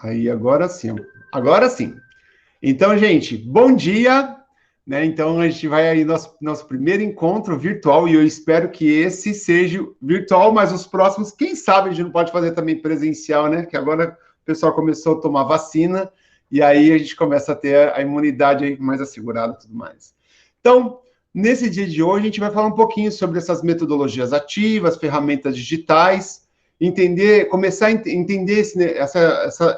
Aí, agora sim. Agora sim. Então, gente, bom dia, né? Então, a gente vai aí nosso primeiro encontro virtual e eu espero que esse seja virtual, mas os próximos, quem sabe, a gente não pode fazer também presencial, né? Que agora o pessoal começou a tomar vacina e aí a gente começa a ter a imunidade aí mais assegurada e tudo mais. Então, nesse dia de hoje, a gente vai falar um pouquinho sobre essas metodologias ativas, ferramentas digitais, entender, começar a entender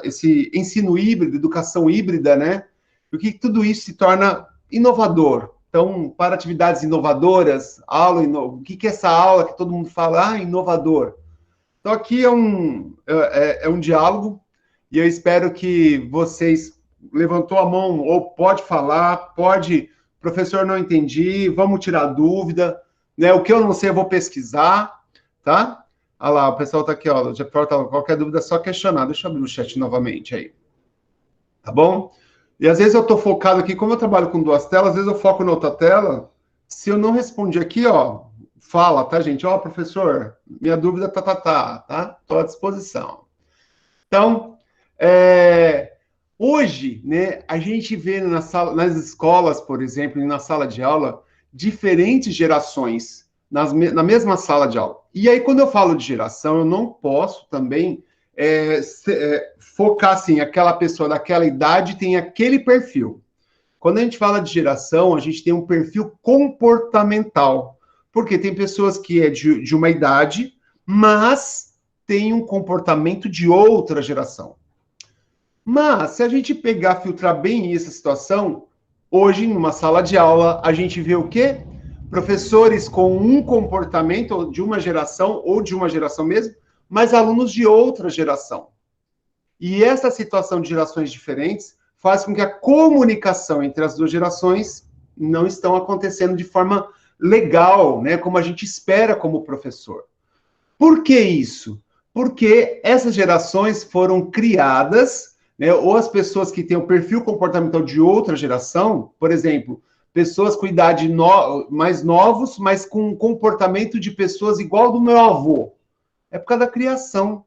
esse ensino híbrido, educação híbrida, né? O que tudo isso se torna inovador. Então, para atividades inovadoras, o que é essa aula que todo mundo fala, inovador? Então, aqui é um diálogo e eu espero que vocês levantou a mão ou pode falar, professor, não entendi, vamos tirar dúvida, né? O que eu não sei eu vou pesquisar, tá? Olha lá, o pessoal tá aqui, ó, já porta qualquer dúvida é só questionar. Deixa eu abrir o chat novamente aí. Tá bom? E às vezes eu tô focado aqui, como eu trabalho com duas telas, às vezes eu foco na outra tela. Se eu não respondi aqui, ó, fala, tá, gente? Ó, professor, minha dúvida tá? Tô à disposição. Então, hoje, né, a gente vê nas escolas, por exemplo, e na sala de aula, diferentes gerações na mesma sala de aula. E aí, quando eu falo de geração, eu não posso também focar assim, aquela pessoa daquela idade tem aquele perfil. Quando a gente fala de geração, a gente tem um perfil comportamental. Porque tem pessoas que é de uma idade, mas tem um comportamento de outra geração. Mas, se a gente pegar, filtrar bem essa situação, hoje, numa sala de aula, a gente vê o quê? Professores com um comportamento de uma geração, ou de uma geração mesmo, mas alunos de outra geração. E essa situação de gerações diferentes faz com que a comunicação entre as duas gerações não estão acontecendo de forma legal, né, como a gente espera como professor. Por que isso? Porque essas gerações foram criadas, né, ou as pessoas que têm o perfil comportamental de outra geração, por exemplo, pessoas com idade mais novos, mas com comportamento de pessoas igual ao do meu avô. É por causa da criação.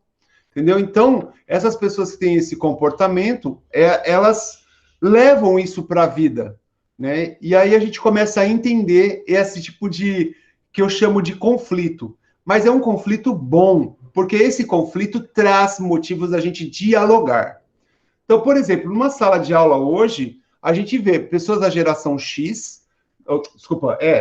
Entendeu? Então, essas pessoas que têm esse comportamento, elas levam isso para a vida, né? E aí a gente começa a entender esse tipo que eu chamo de conflito. Mas é um conflito bom, porque esse conflito traz motivos da gente dialogar. Então, por exemplo, numa sala de aula hoje, a gente vê pessoas da geração X,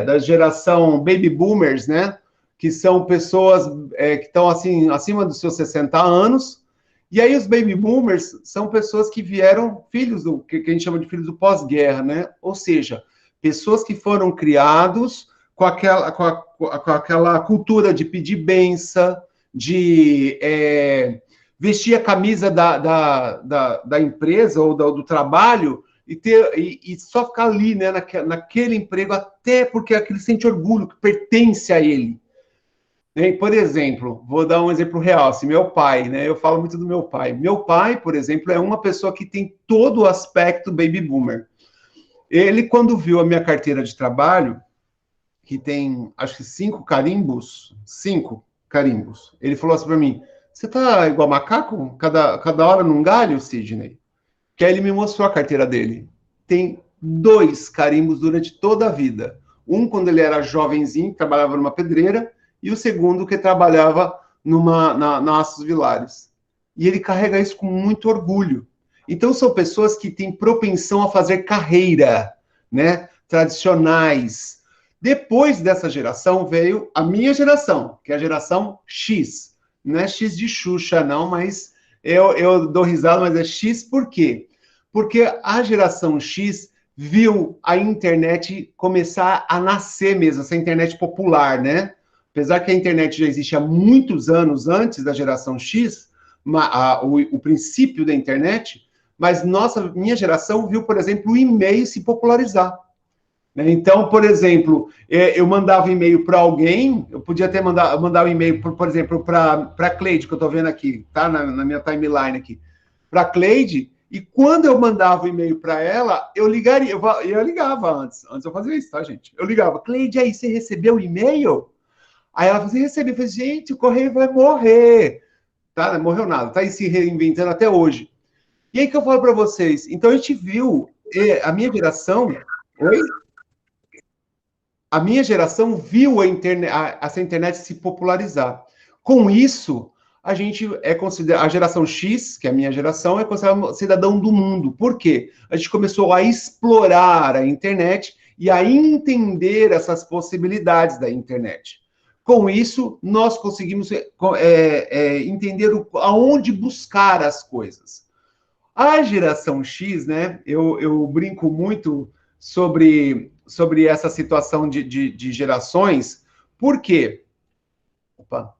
da geração Baby Boomers, né? Que são pessoas que estão assim, acima dos seus 60 anos, e aí os baby boomers são pessoas que vieram filhos do que a gente chama de filhos do pós-guerra, né? Ou seja, pessoas que foram criados com aquela cultura de pedir benção, de vestir a camisa da empresa ou do trabalho e só ficar ali, né, naquele emprego, até porque aquele sente orgulho que pertence a ele. Por exemplo, vou dar um exemplo real, assim, meu pai, né? Eu falo muito do meu pai. Meu pai, por exemplo, é uma pessoa que tem todo o aspecto baby boomer. Ele, quando viu a minha carteira de trabalho, que tem, acho que 5 carimbos, ele falou assim para mim, você tá igual macaco? Cada hora num galho, Sidney? Que aí ele me mostrou a carteira dele. Tem 2 carimbos durante toda a vida. Um, quando ele era jovenzinho, trabalhava numa pedreira, e o segundo que trabalhava na Aços Vilares. E ele carrega isso com muito orgulho. Então, são pessoas que têm propensão a fazer carreira, né? Tradicionais. Depois dessa geração veio a minha geração, que é a geração X. Não é X de Xuxa, não, mas eu dou risada, mas é X por quê? Porque a geração X viu a internet começar a nascer mesmo, essa internet popular, né? Apesar que a internet já existe há muitos anos antes da geração X, o princípio da internet, mas minha geração viu, por exemplo, o e-mail se popularizar. Então, por exemplo, eu mandava e-mail para alguém, eu podia até mandar um e-mail, por exemplo, para a Cleide, que eu estou vendo aqui, tá? Na minha timeline aqui. Para a Cleide, e quando eu mandava o e-mail para ela, eu ligava antes. Antes eu fazia isso, tá, gente? Eu ligava, Cleide, aí, você recebeu o e-mail? Aí ela falou assim, recebi. Eu falei, gente, o correio vai morrer. Tá? Não morreu nada, tá aí se reinventando até hoje. E aí que eu falo para vocês, então a gente viu, a minha geração, oi? A minha geração viu essa internet se popularizar. Com isso, a gente é considerado, a geração X, que é a minha geração, é considerada cidadão do mundo. Por quê? A gente começou a explorar a internet e a entender essas possibilidades da internet. Com isso, nós conseguimos entender aonde buscar as coisas. A geração X, né? Eu brinco muito sobre essa situação de gerações. Por quê? Opa.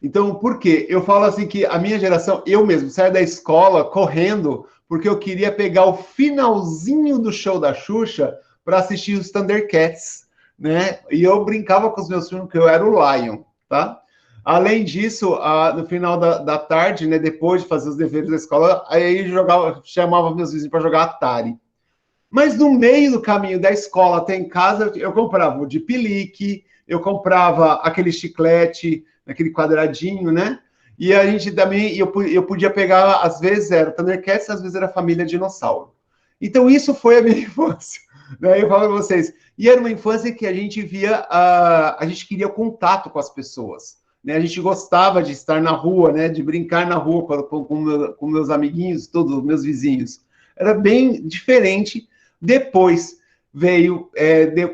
Então, por quê? Eu falo assim que a minha geração, eu mesmo, saio da escola correndo porque eu queria pegar o finalzinho do show da Xuxa para assistir os Thundercats, né? E eu brincava com os meus filhos que eu era o Lion, tá? Além disso, no final da tarde, né, depois de fazer os deveres da escola, aí chamava meus vizinhos para jogar Atari. Mas no meio do caminho da escola até em casa, eu comprava o de pelique, eu comprava aquele chiclete, aquele quadradinho, né? E a gente também, eu podia pegar, às vezes era Thundercats, às vezes era Família Dinossauro. Então isso foi a minha infância, né? Eu falo para vocês. E era uma infância que a gente via, a gente queria contato com as pessoas, né? A gente gostava de estar na rua, né? De brincar na rua com meus amiguinhos, todos meus vizinhos. Era bem diferente. Depois veio,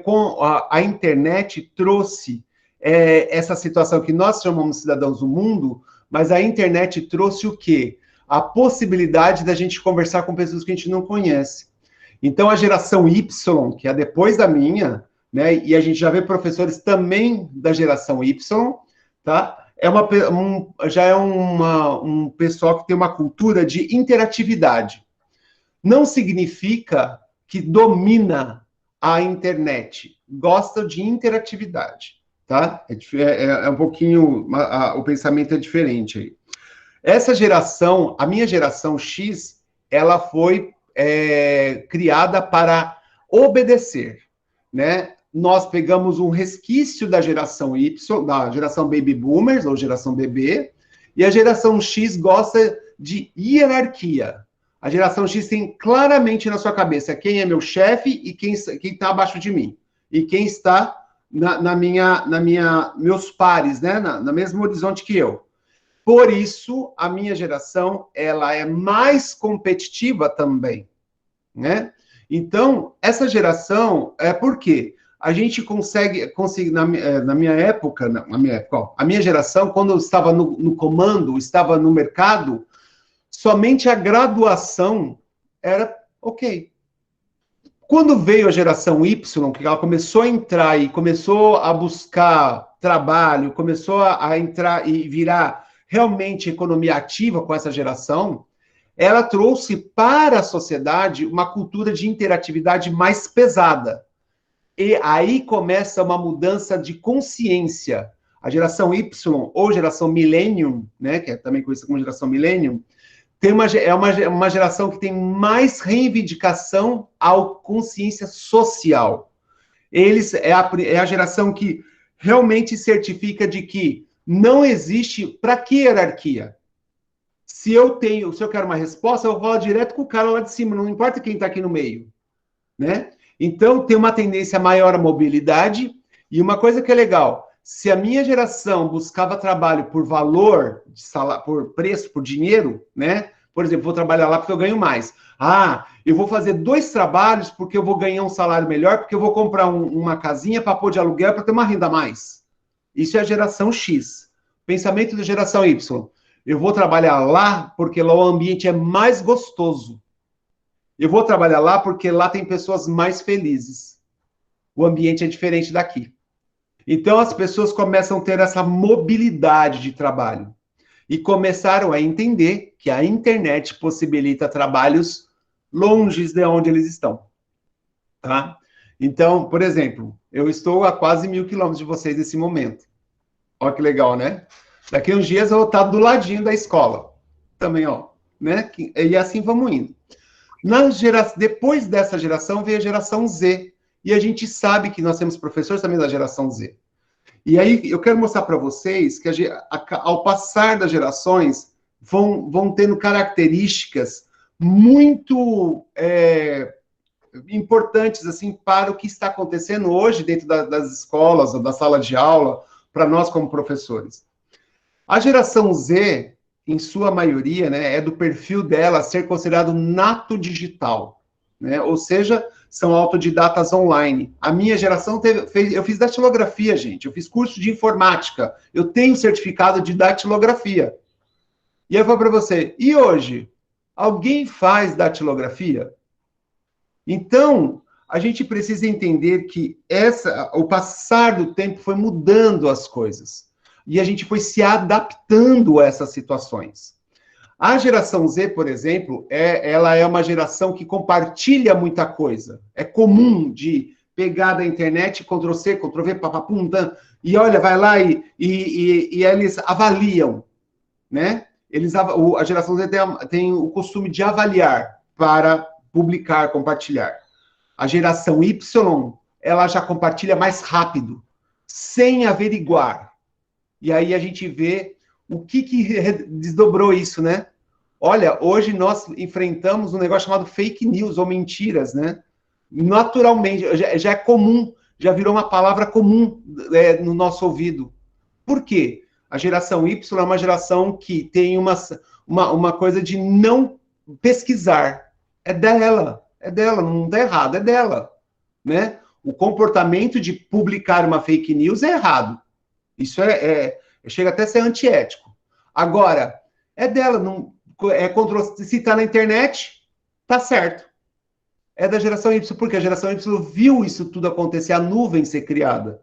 com a internet trouxe essa situação que nós chamamos de cidadãos do mundo, mas a internet trouxe o quê? A possibilidade da gente conversar com pessoas que a gente não conhece. Então, a geração Y, que é depois da minha, né, e a gente já vê professores também da geração Y, tá? Já é um pessoal que tem uma cultura de interatividade. Não significa que domina a internet, gosta de interatividade, tá? É um pouquinho, o pensamento é diferente aí. Essa geração, a minha geração X, ela foi criada para obedecer, né? Nós pegamos um resquício da geração Y, da geração Baby Boomers, ou geração bebê, e a geração X gosta de hierarquia. A geração X tem claramente na sua cabeça quem é meu chefe e quem está abaixo de mim. E quem está meus pares, né? Na mesmo horizonte que eu. Por isso, a minha geração, ela é mais competitiva também, né? Então, essa geração, por quê? A gente consegue na minha época, a minha geração, quando eu estava no comando, estava no mercado, somente a graduação era ok. Quando veio a geração Y, que ela começou a entrar e começou a buscar trabalho, começou a entrar e virar realmente economia ativa com essa geração, ela trouxe para a sociedade uma cultura de interatividade mais pesada. E aí começa uma mudança de consciência. A geração Y, ou geração Millennium, né, que é também conhecida como geração Millennium, é uma geração que tem mais reivindicação à consciência social. Eles é a geração que realmente certifica de que não existe para que hierarquia. Se eu quero uma resposta, eu vou falar direto com o cara lá de cima, não importa quem está aqui no meio, né? Então tem uma tendência maior à mobilidade e uma coisa que é legal, se a minha geração buscava trabalho por valor, por preço, por dinheiro, né? Por exemplo, vou trabalhar lá porque eu ganho mais. Eu vou fazer 2 trabalhos porque eu vou ganhar um salário melhor, porque eu vou comprar uma casinha para pôr de aluguel para ter uma renda a mais. Isso é a geração X. Pensamento da geração Y. Eu vou trabalhar lá porque lá o ambiente é mais gostoso. Eu vou trabalhar lá porque lá tem pessoas mais felizes. O ambiente é diferente daqui. Então, as pessoas começam a ter essa mobilidade de trabalho. E começaram a entender que a internet possibilita trabalhos longe de onde eles estão. Tá? Então, por exemplo, eu estou a quase 1.000 quilômetros de vocês nesse momento. Olha que legal, né? Daqui uns dias eu vou estar do ladinho da escola. Também, ó. Né? E assim vamos indo. Depois dessa geração veio a geração Z. E a gente sabe que nós temos professores também da geração Z. E aí eu quero mostrar para vocês que ao passar das gerações vão tendo características muito importantes assim para o que está acontecendo hoje dentro das escolas ou da sala de aula, para nós como professores. A geração Z, em sua maioria, né, é do perfil dela ser considerado nato digital, né? Ou seja, são autodidatas online. A minha geração eu fiz datilografia, gente, eu fiz curso de informática, eu tenho certificado de datilografia. E eu vou para você, e hoje? Alguém faz datilografia? Então, a gente precisa entender que o passar do tempo foi mudando as coisas. E a gente foi se adaptando a essas situações. A geração Z, por exemplo, ela é uma geração que compartilha muita coisa. É comum de pegar da internet, Ctrl+C, Ctrl+V, papapum, e olha, vai lá e eles avaliam, né? A geração Z tem o costume de avaliar para publicar, compartilhar. A geração Y, ela já compartilha mais rápido, sem averiguar. E aí a gente vê o que desdobrou isso, né? Olha, hoje nós enfrentamos um negócio chamado fake news, ou mentiras, né? Naturalmente, já é comum, já virou uma palavra comum no nosso ouvido. Por quê? A geração Y é uma geração que tem uma coisa de não pesquisar. É dela, não está errado, é dela, né? O comportamento de publicar uma fake news é errado. Isso chega até a ser antiético. Agora, é dela, se está na internet, tá certo. É da geração Y, porque a geração Y viu isso tudo acontecer, a nuvem ser criada.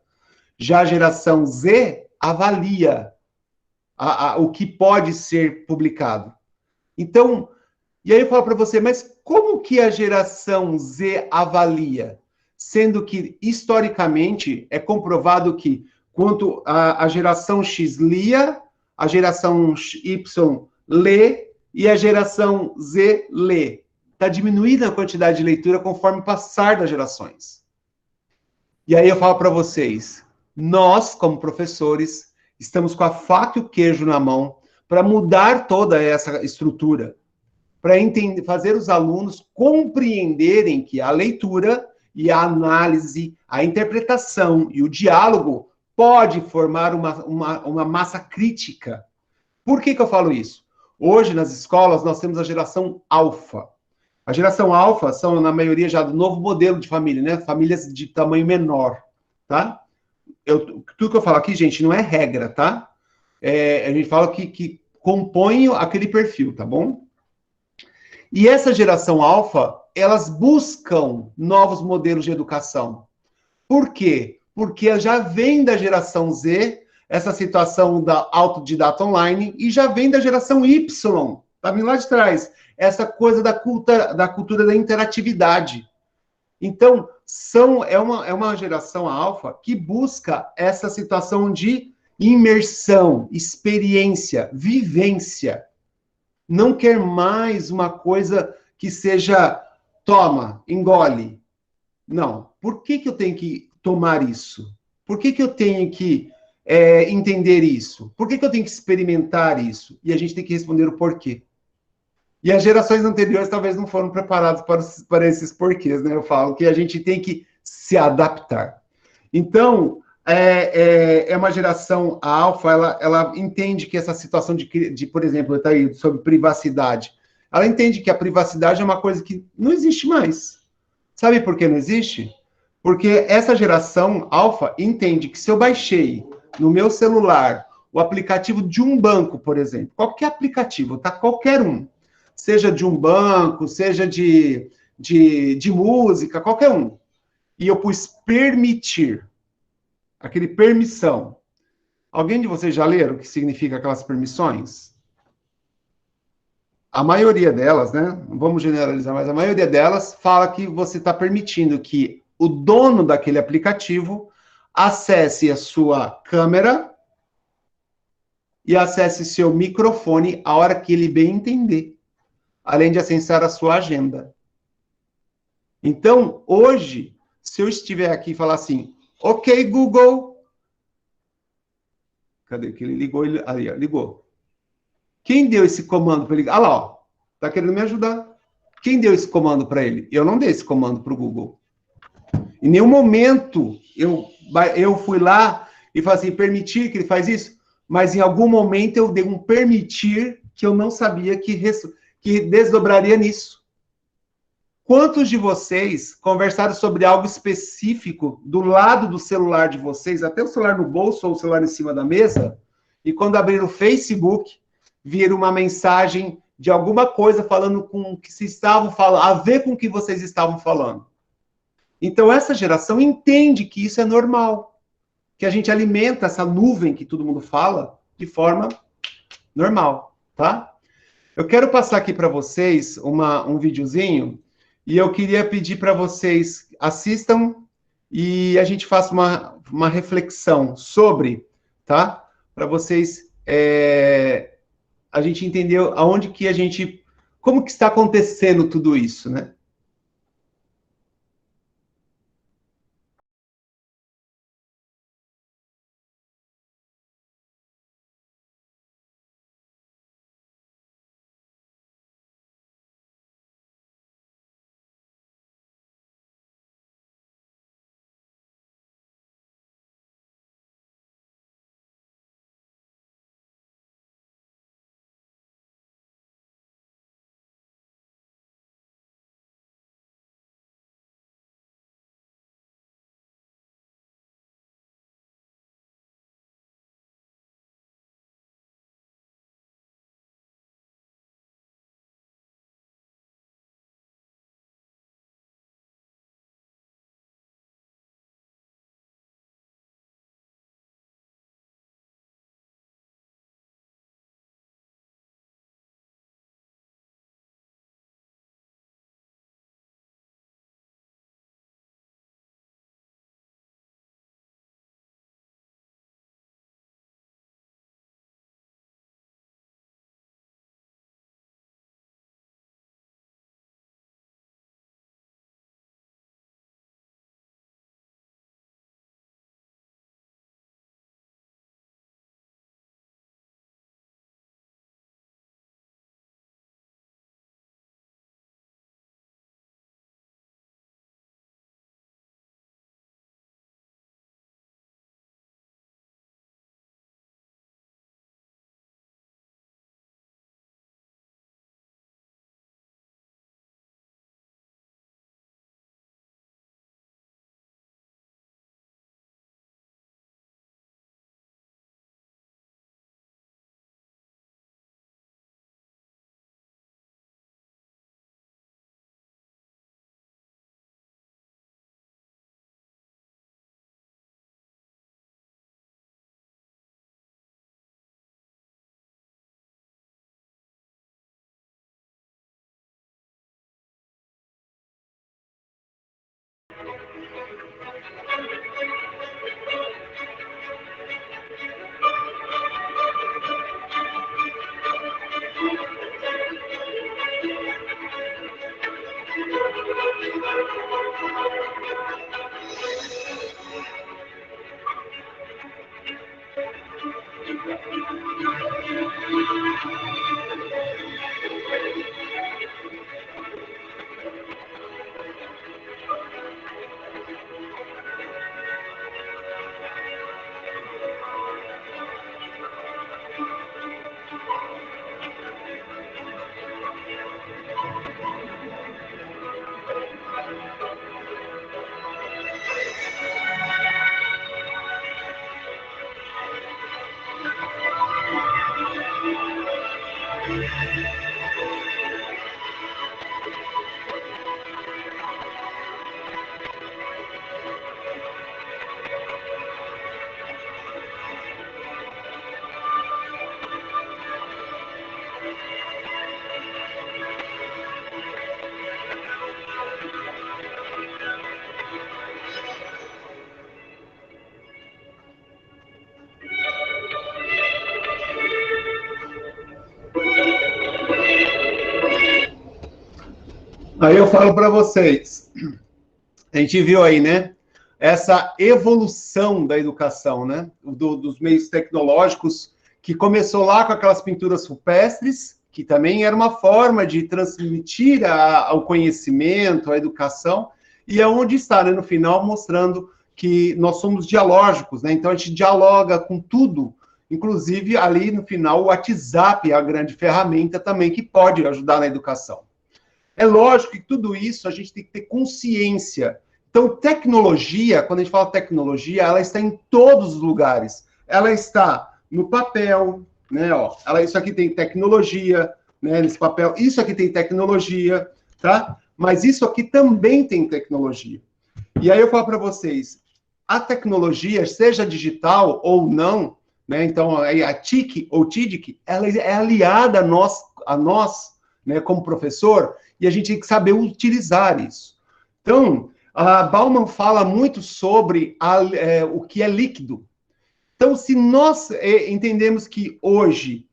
Já a geração Z avalia o que pode ser publicado. Então, e aí eu falo para você, mas como que a geração Z avalia? Sendo que, historicamente, é comprovado que, quanto a geração X lia, a geração Y lê e a geração Z lê. Está diminuindo a quantidade de leitura conforme o passar das gerações. E aí eu falo para vocês, nós, como professores, estamos com a faca e o queijo na mão para mudar toda essa estrutura, para fazer os alunos compreenderem que a leitura e a análise, a interpretação e o diálogo pode formar uma massa crítica. Por que eu falo isso? Hoje, nas escolas, nós temos a geração alfa. A geração alfa são, na maioria, já do novo modelo de família, né? Famílias de tamanho menor, tá? Tudo que eu falo aqui, gente, não é regra, tá? A gente fala que compõe aquele perfil, tá bom? E essa geração alfa, elas buscam novos modelos de educação. Por quê? Porque já vem da geração Z, essa situação da autodidata online, e já vem da geração Y, tá vindo lá de trás, essa coisa da cultura da interatividade. Então, é uma geração alfa que busca essa situação de imersão, experiência, vivência. Não quer mais uma coisa que seja, toma, engole. Não. Por que eu tenho que tomar isso? Por que eu tenho que entender isso? Por que eu tenho que experimentar isso? E a gente tem que responder o porquê. E as gerações anteriores talvez não foram preparadas para esses porquês, né? Eu falo que a gente tem que se adaptar. Então, é uma geração alfa, ela entende que essa situação de por exemplo, tá aí, sobre privacidade, ela entende que a privacidade é uma coisa que não existe mais. Sabe por que não existe? Porque essa geração alfa entende que se eu baixei no meu celular o aplicativo de um banco, por exemplo, qualquer aplicativo, tá? Qualquer um, seja de um banco, seja de música, qualquer um, e eu pus permitir, aquele permissão. Alguém de vocês já leram o que significa aquelas permissões? A maioria delas, né? Não vamos generalizar, mas a maioria delas fala que você está permitindo que o dono daquele aplicativo acesse a sua câmera e acesse seu microfone a hora que ele bem entender, além de acessar a sua agenda. Então, hoje, se eu estiver aqui e falar assim, ok, Google, cadê que ele ligou? Ali, ó, ligou. Quem deu esse comando para ele? Ah lá, ó, tá querendo me ajudar. Quem deu esse comando para ele? Eu não dei esse comando para o Google. Em nenhum momento eu fui lá e falei assim, permitir que ele faz isso, mas em algum momento eu dei um permitir que eu não sabia que desdobraria nisso. Quantos de vocês conversaram sobre algo específico do lado do celular de vocês, até o celular no bolso ou o celular em cima da mesa, e quando abriram o Facebook, viram uma mensagem de alguma coisa falando com o que se estavam falando, a ver com o que vocês estavam falando? Então, essa geração entende que isso é normal, que a gente alimenta essa nuvem que todo mundo fala de forma normal, tá? Eu quero passar aqui para vocês um videozinho e eu queria pedir para vocês assistam e a gente faça uma reflexão sobre, tá? Para vocês, a gente entender aonde que a gente, como que está acontecendo tudo isso, né? Aí eu falo para vocês, a gente viu aí, né? Essa evolução da educação, né? Dos meios tecnológicos, que começou lá com aquelas pinturas rupestres, que também era uma forma de transmitir o conhecimento, a educação, e é onde está, né, no final, mostrando que nós somos dialógicos, né? Então a gente dialoga com tudo, inclusive ali no final o WhatsApp é a grande ferramenta também que pode ajudar na educação. É lógico que tudo isso a gente tem que ter consciência. Então, tecnologia, quando a gente fala tecnologia, ela está em todos os lugares. Ela está no papel, né? Ó, isso aqui tem tecnologia, né? Nesse papel, isso aqui tem tecnologia, tá? Mas isso aqui também tem tecnologia. E aí eu falo para vocês, a tecnologia, seja digital ou não, né? Então a TIC ou TIDIC, ela é aliada a nós, né, como professor, e a gente tem que saber utilizar isso. Então, a Bauman fala muito sobre o que é líquido. Então, se nós entendemos que hoje,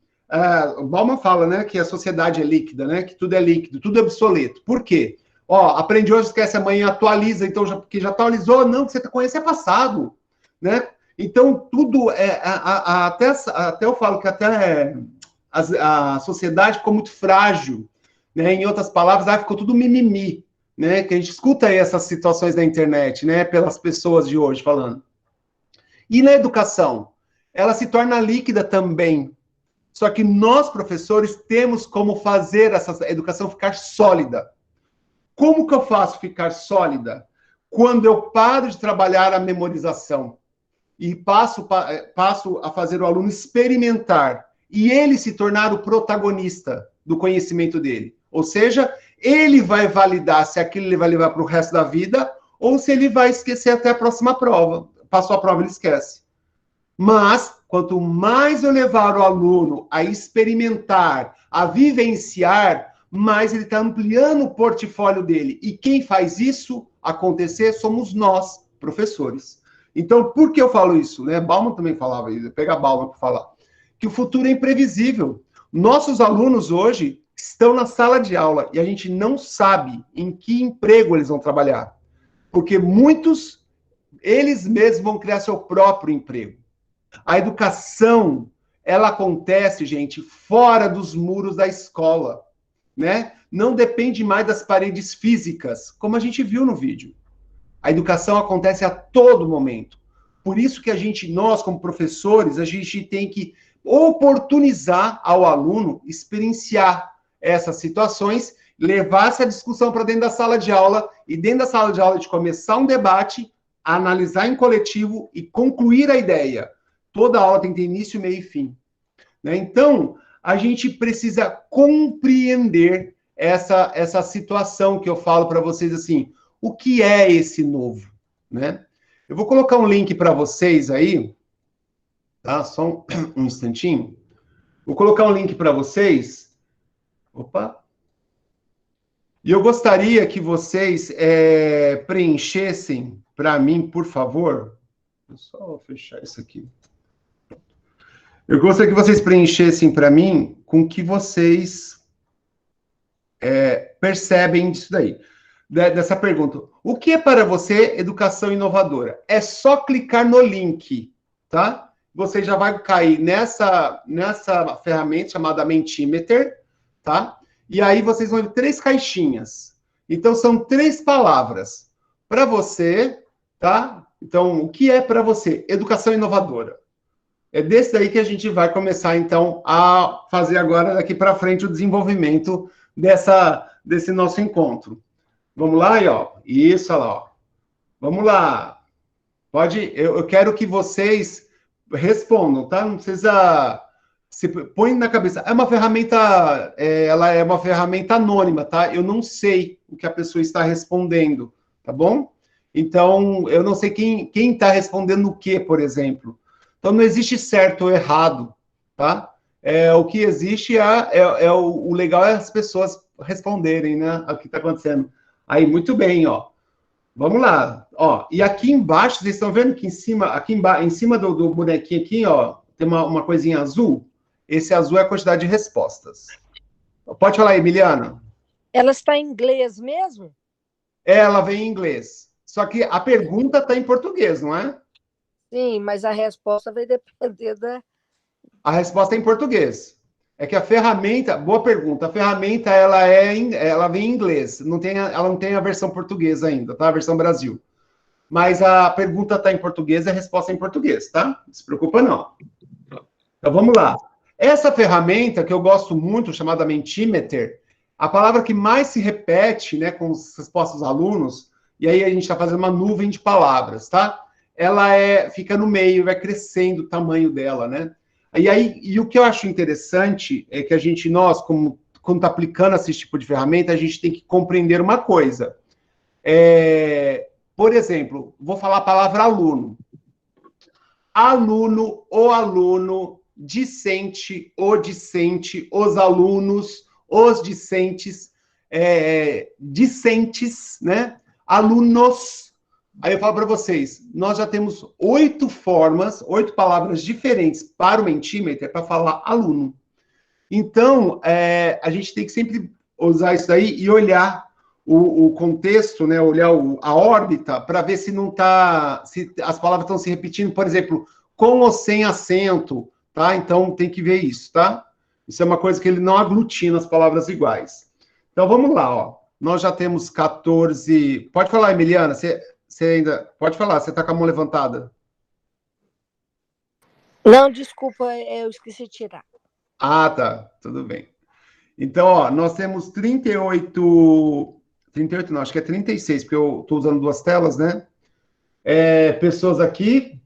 o Bauman fala, né, que a sociedade é líquida, né, que tudo é líquido, tudo é obsoleto. Por quê? Ó, aprende hoje, esquece amanhã, atualiza, então, porque já atualizou, não, que você conhece é passado, né? Então, tudo, até eu falo que até a sociedade ficou muito frágil, né? Em outras palavras, ficou tudo mimimi, né? Que a gente escuta aí essas situações na internet, né? Pelas pessoas de hoje falando. E na educação? Ela se torna líquida também. Só que nós, professores, temos como fazer essa educação ficar sólida. Como que eu faço ficar sólida? Quando eu paro de trabalhar a memorização e passo a fazer o aluno experimentar e ele se tornar o protagonista do conhecimento dele. Ou seja, ele vai validar se aquilo ele vai levar para o resto da vida ou se ele vai esquecer até a próxima prova. Passou a prova, ele esquece. Mas, quanto mais eu levar o aluno a experimentar, a vivenciar, mais ele está ampliando o portfólio dele. E quem faz isso acontecer somos nós, professores. Então, por que eu falo isso? Né? Bauman também falava isso, pega Bauman para falar. Que o futuro é imprevisível. Nossos alunos hoje estão na sala de aula e a gente não sabe em que emprego eles vão trabalhar. Porque muitos, eles mesmos vão criar seu próprio emprego. A educação, ela acontece, gente, fora dos muros da escola, né? Não depende mais das paredes físicas, como a gente viu no vídeo. A educação acontece a todo momento. Por isso que nós, como professores, a gente tem que oportunizar ao aluno experienciar essas situações, levar essa discussão para dentro da sala de aula, e dentro da sala de aula de começar um debate, analisar em coletivo e concluir a ideia. Toda aula tem que ter início, meio e fim. Né? Então, a gente precisa compreender essa situação que eu falo para vocês assim, o que é esse novo? Né? Eu vou colocar um link para vocês aí, tá? Só um instantinho. Vou colocar um link para vocês. Opa! E eu gostaria que vocês preenchessem para mim, por favor. Vou só fechar isso aqui. Eu gostaria que vocês preenchessem para mim com o que vocês percebem disso daí. Dessa pergunta. O que é para você educação inovadora? É só clicar no link, tá? Você já vai cair nessa ferramenta chamada Mentimeter, tá? E aí vocês vão ver 3 caixinhas. Então, são 3 palavras. Para você, tá? Então, o que é para você? Educação inovadora. É desse daí que a gente vai começar, então, a fazer agora, daqui para frente, o desenvolvimento desse nosso encontro. Vamos lá, aí, ó. Isso, olha lá, ó. Vamos lá. Eu quero que vocês respondam, tá? Não precisa se põe na cabeça. É uma ferramenta, ela é uma ferramenta anônima, tá? Eu não sei o que a pessoa está respondendo, tá bom? Então, eu não sei quem está respondendo o quê, por exemplo. Então, não existe certo ou errado, tá? O que existe o legal é as pessoas responderem, né? O que está acontecendo. Aí, muito bem, ó. Vamos lá, ó. E aqui embaixo, vocês estão vendo que em cima do bonequinho aqui, ó, tem uma coisinha azul. Esse azul é a quantidade de respostas. Pode falar, Emiliana. Ela está em inglês mesmo? Ela vem em inglês. Só que a pergunta está em português, não é? Sim, mas a resposta vai depender da... A resposta é em português. É que a ferramenta, boa pergunta, a ferramenta ela vem em inglês, ela não tem a versão portuguesa ainda, tá? A versão Brasil. Mas a pergunta está em português e a resposta é em português, tá? Não se preocupa, não. Então vamos lá. Essa ferramenta que eu gosto muito, chamada Mentimeter, a palavra que mais se repete, né, com as respostas dos alunos, e aí a gente está fazendo uma nuvem de palavras, tá? Ela fica no meio, vai crescendo o tamanho dela, né? E o que eu acho interessante é que nós, quando está aplicando esse tipo de ferramenta, a gente tem que compreender uma coisa. Por exemplo, vou falar a palavra aluno. Aluno, o aluno, discente, o discente, os alunos, os discentes, discentes, né? Alunos. Aí eu falo para vocês, nós já temos 8 palavras diferentes para o Mentimeter para falar aluno. Então, a gente tem que sempre usar isso daí e olhar o contexto, né? Olhar a órbita para ver se se as palavras estão se repetindo, por exemplo, com ou sem acento, tá? Então tem que ver isso, tá? Isso é uma coisa que ele não aglutina as palavras iguais. Então vamos lá, ó. Nós já temos 14. Pode falar, Emiliana, você ainda pode falar, você está com a mão levantada. Não, desculpa, eu esqueci de tirar. Ah, tá, tudo bem. Então, ó, nós temos 38 não, acho que é 36, porque eu estou usando 2 telas, né? Pessoas aqui,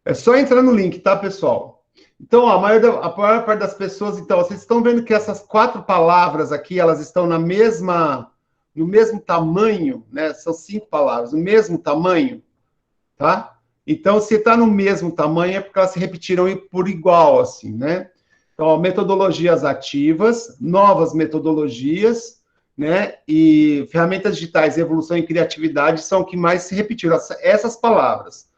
é só entrar no link, tá, pessoal? Então, ó, a maior parte das pessoas, então, vocês estão vendo que essas 4 palavras aqui, elas estão no mesmo tamanho, né? São 5 palavras, no mesmo tamanho, tá? Então, se está no mesmo tamanho, é porque elas se repetiram por igual, assim, né? Então, ó, metodologias ativas, novas metodologias, né? E ferramentas digitais, evolução e criatividade são o que mais se repetiram, essas palavras.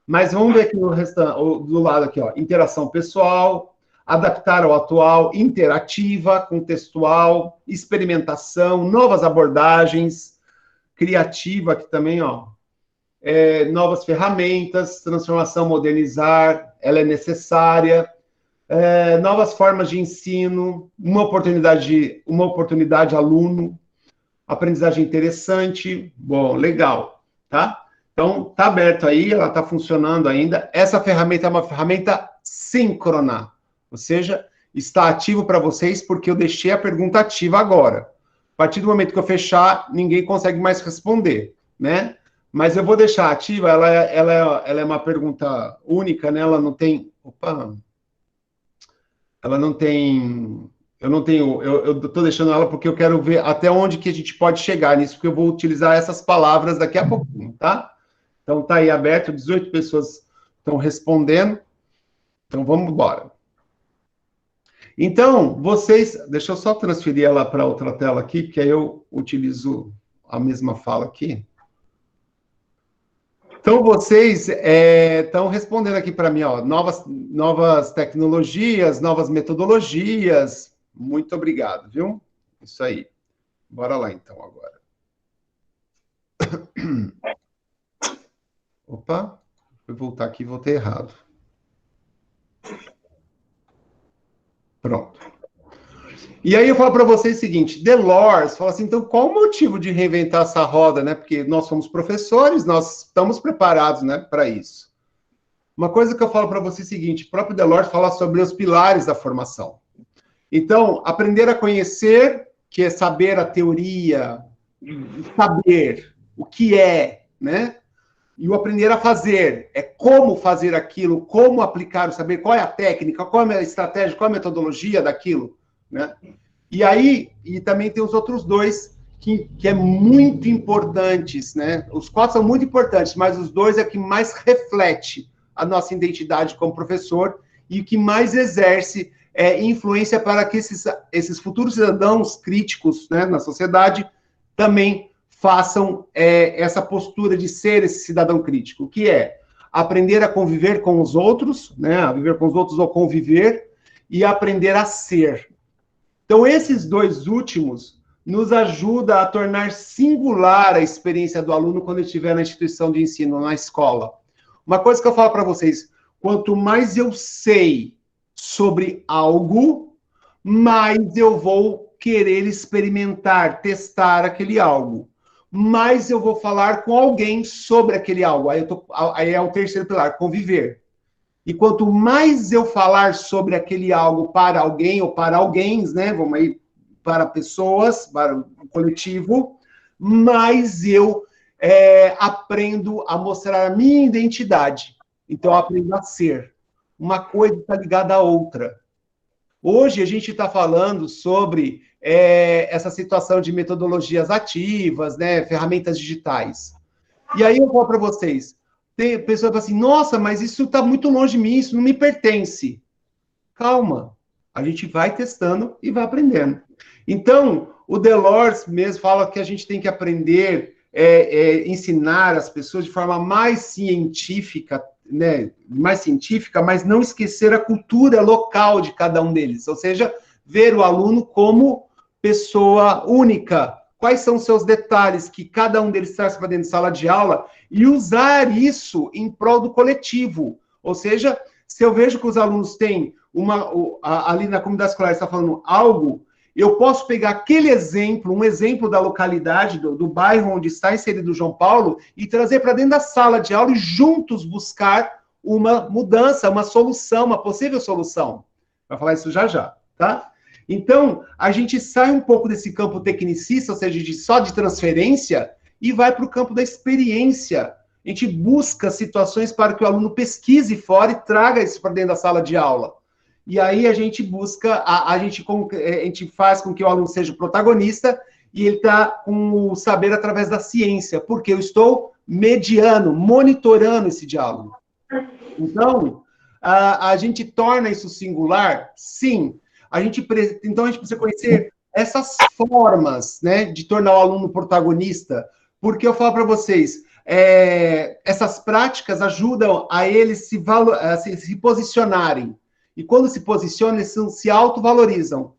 Mas vamos ver aqui no restante, do lado aqui, ó, interação pessoal, adaptar ao atual, interativa, contextual, experimentação, novas abordagens, criativa aqui também, ó, novas ferramentas, transformação, modernizar, ela é necessária, novas formas de ensino, uma oportunidade aluno, aprendizagem interessante, bom, legal, tá? Então, tá aberto aí, ela tá funcionando ainda. Essa ferramenta é uma ferramenta síncrona, ou seja, está ativo para vocês porque eu deixei a pergunta ativa agora. A partir do momento que eu fechar, ninguém consegue mais responder, né? Mas eu vou deixar ativa, ela é uma pergunta única, né? Ela não tem... Opa! Ela não tem... Eu estou deixando ela porque eu quero ver até onde que a gente pode chegar nisso, porque eu vou utilizar essas palavras daqui a pouquinho, tá? Então, tá aí aberto, 18 pessoas estão respondendo. Então, vamos embora. Então, deixa eu só transferir ela para outra tela aqui, porque aí eu utilizo a mesma fala aqui. Então, vocês estão respondendo aqui para mim, ó, novas tecnologias, novas metodologias. Muito obrigado, viu? Isso aí. Bora lá, então, agora. Opa, vou voltar aqui e voltei errado. Pronto. E aí eu falo para vocês o seguinte, Delors fala assim, então qual o motivo de reinventar essa roda, né? Porque nós somos professores, nós estamos preparados, né, para isso. Uma coisa que eu falo para vocês é o seguinte, o próprio Delors fala sobre os pilares da formação. Então, aprender a conhecer, que é saber a teoria, saber o que é, né? E o aprender a fazer, é como fazer aquilo, como aplicar o saber, qual é a técnica, qual é a estratégia, qual é a metodologia daquilo, né? E aí, e também tem os outros dois, que é muito importantes, né? Os 4 são muito importantes, mas os 2 é que mais reflete a nossa identidade como professor e que mais exerce influência para que esses futuros cidadãos críticos, né, na sociedade também façam essa postura de ser esse cidadão crítico, que é aprender a conviver com os outros, né, a viver com os outros ou conviver, e aprender a ser. Então, esses 2 últimos nos ajudam a tornar singular a experiência do aluno quando ele estiver na instituição de ensino, na escola. Uma coisa que eu falo para vocês, quanto mais eu sei sobre algo, mais eu vou querer experimentar, testar aquele algo. Mais eu vou falar com alguém sobre aquele algo. Aí é o terceiro pilar, conviver. E quanto mais eu falar sobre aquele algo para alguém ou para alguém, né? Vamos aí para pessoas, para o coletivo, mais eu aprendo a mostrar a minha identidade. Então, eu aprendo a ser. Uma coisa está ligada à outra. Hoje, a gente está falando sobre essa situação de metodologias ativas, né, ferramentas digitais. E aí eu falo para vocês, tem pessoa que fala assim, nossa, mas isso está muito longe de mim, isso não me pertence. Calma, a gente vai testando e vai aprendendo. Então, o Delors mesmo fala que a gente tem que aprender, ensinar as pessoas de forma mais científica, né? Mais científica, mas não esquecer a cultura local de cada um deles. Ou seja, ver o aluno como pessoa única. Quais são os seus detalhes que cada um deles traz para dentro de sala de aula e usar isso em prol do coletivo. Ou seja, se eu vejo que os alunos têm ali na comunidade escolar está falando algo, eu posso pegar aquele exemplo, um exemplo da localidade, do bairro onde está inserido o João Paulo, e trazer para dentro da sala de aula e juntos buscar uma mudança, uma solução, uma possível solução. Vai falar isso já já, tá? Então, a gente sai um pouco desse campo tecnicista, ou seja, só de transferência, e vai para o campo da experiência. A gente busca situações para que o aluno pesquise fora e traga isso para dentro da sala de aula. E aí a gente busca, a gente faz com que o aluno seja o protagonista e ele está com o saber através da ciência, porque eu estou mediando, monitorando esse diálogo. Então, a gente torna isso singular? Sim. Então, a gente precisa conhecer essas formas, né, de tornar o aluno protagonista, porque eu falo para vocês, essas práticas ajudam a eles se posicionarem. E quando se posicionam, eles se autovalorizam.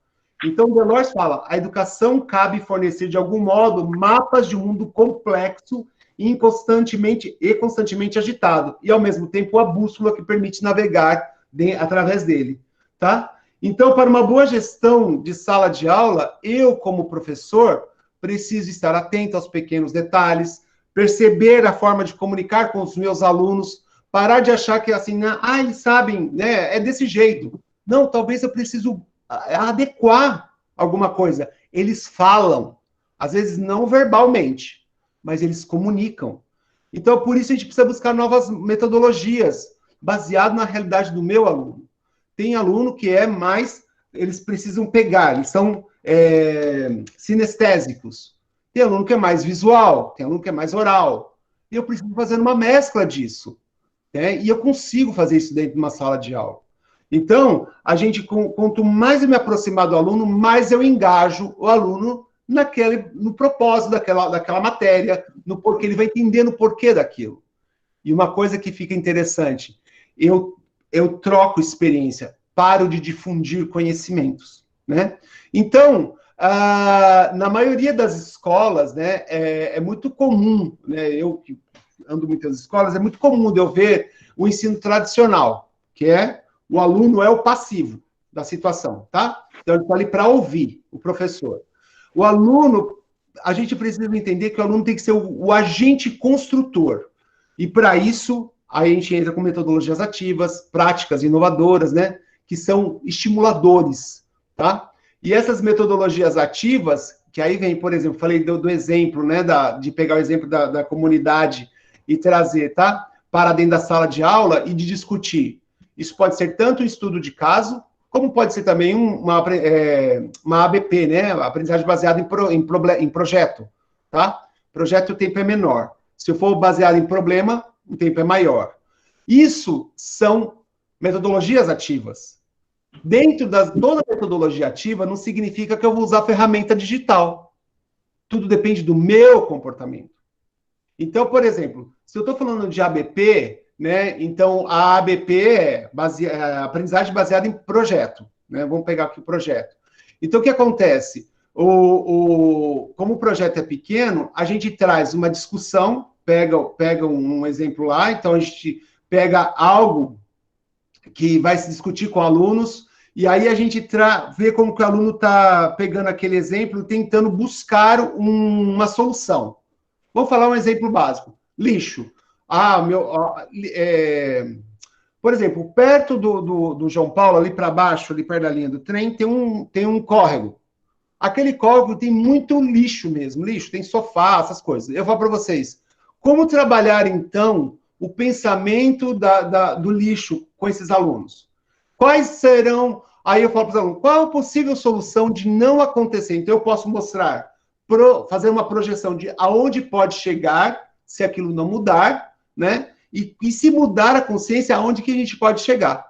Então, o Delors fala, a educação cabe fornecer, de algum modo, mapas de um mundo complexo e constantemente agitado, e, ao mesmo tempo, a bússola que permite navegar através dele. Tá? Então, para uma boa gestão de sala de aula, eu, como professor, preciso estar atento aos pequenos detalhes, perceber a forma de comunicar com os meus alunos, parar de achar que, assim, eles sabem, né, é desse jeito. Não, talvez eu preciso adequar alguma coisa. Eles falam, às vezes não verbalmente, mas eles comunicam. Então, por isso, a gente precisa buscar novas metodologias, baseado na realidade do meu aluno. Tem aluno que eles precisam pegar, eles são sinestésicos. Tem aluno que é mais visual, tem aluno que é mais oral. E eu preciso fazer uma mescla disso. E eu consigo fazer isso dentro de uma sala de aula. Então, quanto mais eu me aproximar do aluno, mais eu engajo o aluno no propósito daquela matéria, no porquê, ele vai entendendo o porquê daquilo. E uma coisa que fica interessante, eu troco experiência, paro de difundir conhecimentos, né? Então, na maioria das escolas, né, é muito comum, né, eu que ando em muitas escolas, é muito comum de eu ver o ensino tradicional, que o aluno é o passivo da situação, tá? Então, ele está ali para ouvir o professor. O aluno, a gente precisa entender que o aluno tem que ser o agente construtor. E, para isso, aí a gente entra com metodologias ativas, práticas inovadoras, né? Que são estimuladores, tá? E essas metodologias ativas, que aí vem, por exemplo, falei do exemplo, né? De pegar o exemplo da comunidade e trazer, tá? Para dentro da sala de aula e de discutir. Isso pode ser tanto um estudo de caso, como pode ser também uma ABP, né? Aprendizagem baseada em projeto, tá? Projeto, o tempo é menor. Se eu for baseado em problema, o tempo é maior. Isso são metodologias ativas. Dentro toda metodologia ativa, não significa que eu vou usar ferramenta digital. Tudo depende do meu comportamento. Então, por exemplo, se eu estou falando de ABP, né, então a ABP é aprendizagem baseada em projeto. Né? Vamos pegar aqui o projeto. Então, o que acontece? Como o projeto é pequeno, a gente traz uma discussão, pega um exemplo lá, então a gente pega algo que vai se discutir com alunos, E aí a gente vê como que o aluno está pegando aquele exemplo, tentando buscar uma solução. Vamos falar um exemplo básico. Lixo. Por exemplo, perto do João Paulo, ali para baixo, ali perto da linha do trem, tem um córrego. Aquele córrego tem muito lixo mesmo, lixo, tem sofá, essas coisas. Eu falo para vocês, como trabalhar, então, o pensamento do lixo com esses alunos? Quais serão... Aí eu falo para os alunos, qual a possível solução de não acontecer? Então, eu posso mostrar, fazer uma projeção de aonde pode chegar, se aquilo não mudar, né? E se mudar a consciência, aonde que a gente pode chegar?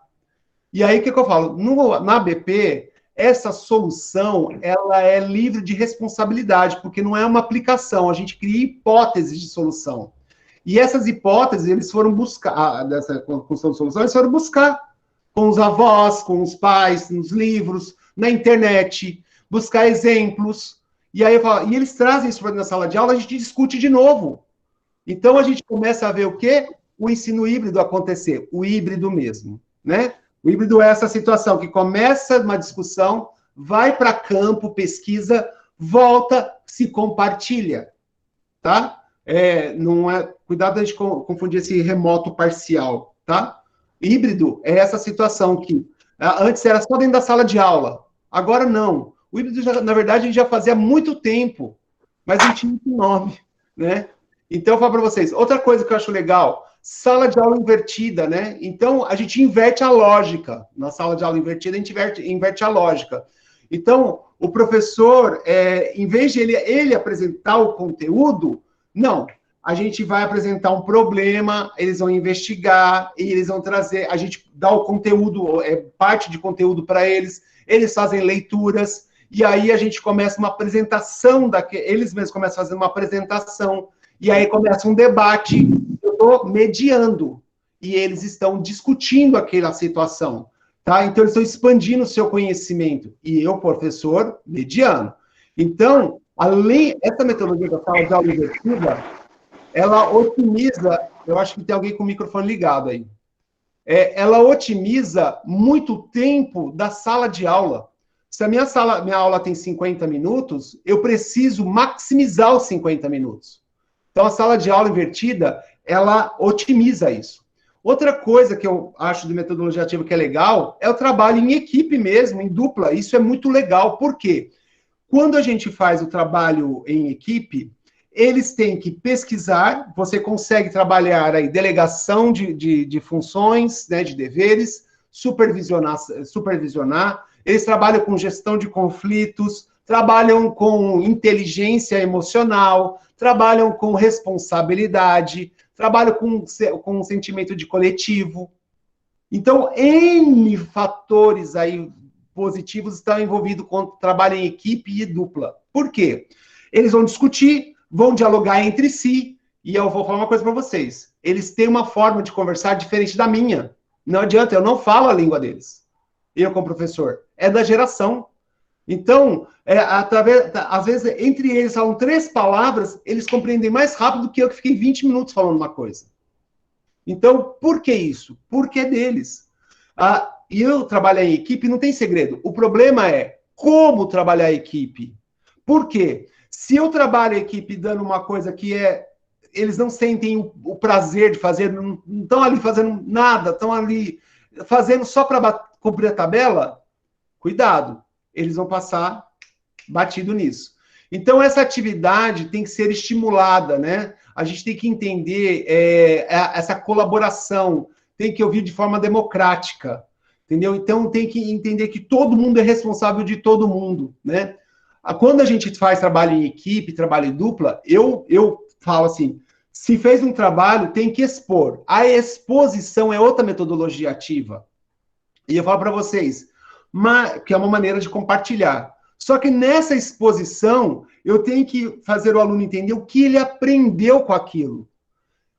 E aí, o que eu falo? Na ABP, essa solução, ela é livre de responsabilidade, porque não é uma aplicação, a gente cria hipóteses de solução. E essas hipóteses, eles foram buscar, dessa construção de solução, eles foram buscar com os avós, com os pais, nos livros, na internet, buscar exemplos. E aí eu falo, e eles trazem isso para na sala de aula, a gente discute de novo. Então a gente começa a ver o quê? O ensino híbrido acontecer, o híbrido mesmo, né? O híbrido é essa situação que começa uma discussão, vai para campo, pesquisa, volta, se compartilha, tá? Não é, cuidado a gente confundir esse remoto parcial, tá? Híbrido é essa situação que antes era só dentro da sala de aula, agora não. O híbrido, na verdade, a gente já fazia há muito tempo, mas não tinha nome, né? Então, eu falo para vocês, outra coisa que eu acho legal, sala de aula invertida, né? Então, a gente inverte a lógica. Na sala de aula invertida, a gente inverte a lógica. Então, o professor, em vez de ele apresentar o conteúdo, não. A gente vai apresentar um problema, eles vão investigar, e eles vão trazer, a gente dá o conteúdo, parte de conteúdo para eles, eles fazem leituras, e aí a gente começa uma apresentação, eles mesmos começam fazendo uma apresentação, e aí começa um debate, eu estou mediando, e eles estão discutindo aquela situação, tá? Então, eles estão expandindo o seu conhecimento, e eu, professor, mediando. Então, essa metodologia da sala de aula invertida, ela otimiza, eu acho que tem alguém com o microfone ligado aí, ela otimiza muito tempo da sala de aula. Se a minha aula tem 50 minutos, eu preciso maximizar os 50 minutos. Então, a sala de aula invertida, ela otimiza isso. Outra coisa que eu acho de metodologia ativa que é legal, é o trabalho em equipe mesmo, em dupla. Isso é muito legal. Por quê? Quando a gente faz o trabalho em equipe, eles têm que pesquisar, você consegue trabalhar aí delegação de funções, né, de deveres, supervisionar, eles trabalham com gestão de conflitos, trabalham com inteligência emocional, trabalham com responsabilidade, trabalham com um sentimento de coletivo. Então, N fatores aí positivos estão envolvidos com trabalho em equipe e dupla. Por quê? Eles vão discutir, vão dialogar entre si, e eu vou falar uma coisa para vocês. Eles têm uma forma de conversar diferente da minha. Não adianta, eu não falo a língua deles. Eu, como professor, é da geração. Então, às vezes, entre eles falam 3 palavras, eles compreendem mais rápido do que eu que fiquei 20 minutos falando uma coisa. Então, por que isso? Porque é deles. E eu trabalhar em equipe não tem segredo. O problema é como trabalhar em equipe. Por quê? Se eu trabalho em equipe dando uma coisa que eles não sentem o prazer de fazer, não estão ali fazendo nada, estão ali fazendo só para cumprir a tabela, cuidado, eles vão passar batido nisso. Então, essa atividade tem que ser estimulada, né? A gente tem que entender essa colaboração, tem que ouvir de forma democrática, entendeu? Então, tem que entender que todo mundo é responsável de todo mundo, né? Quando a gente faz trabalho em equipe, trabalho em dupla, eu falo assim, se fez um trabalho, tem que expor. A exposição é outra metodologia ativa. E eu falo para vocês, que é uma maneira de compartilhar. Só que nessa exposição, eu tenho que fazer o aluno entender o que ele aprendeu com aquilo.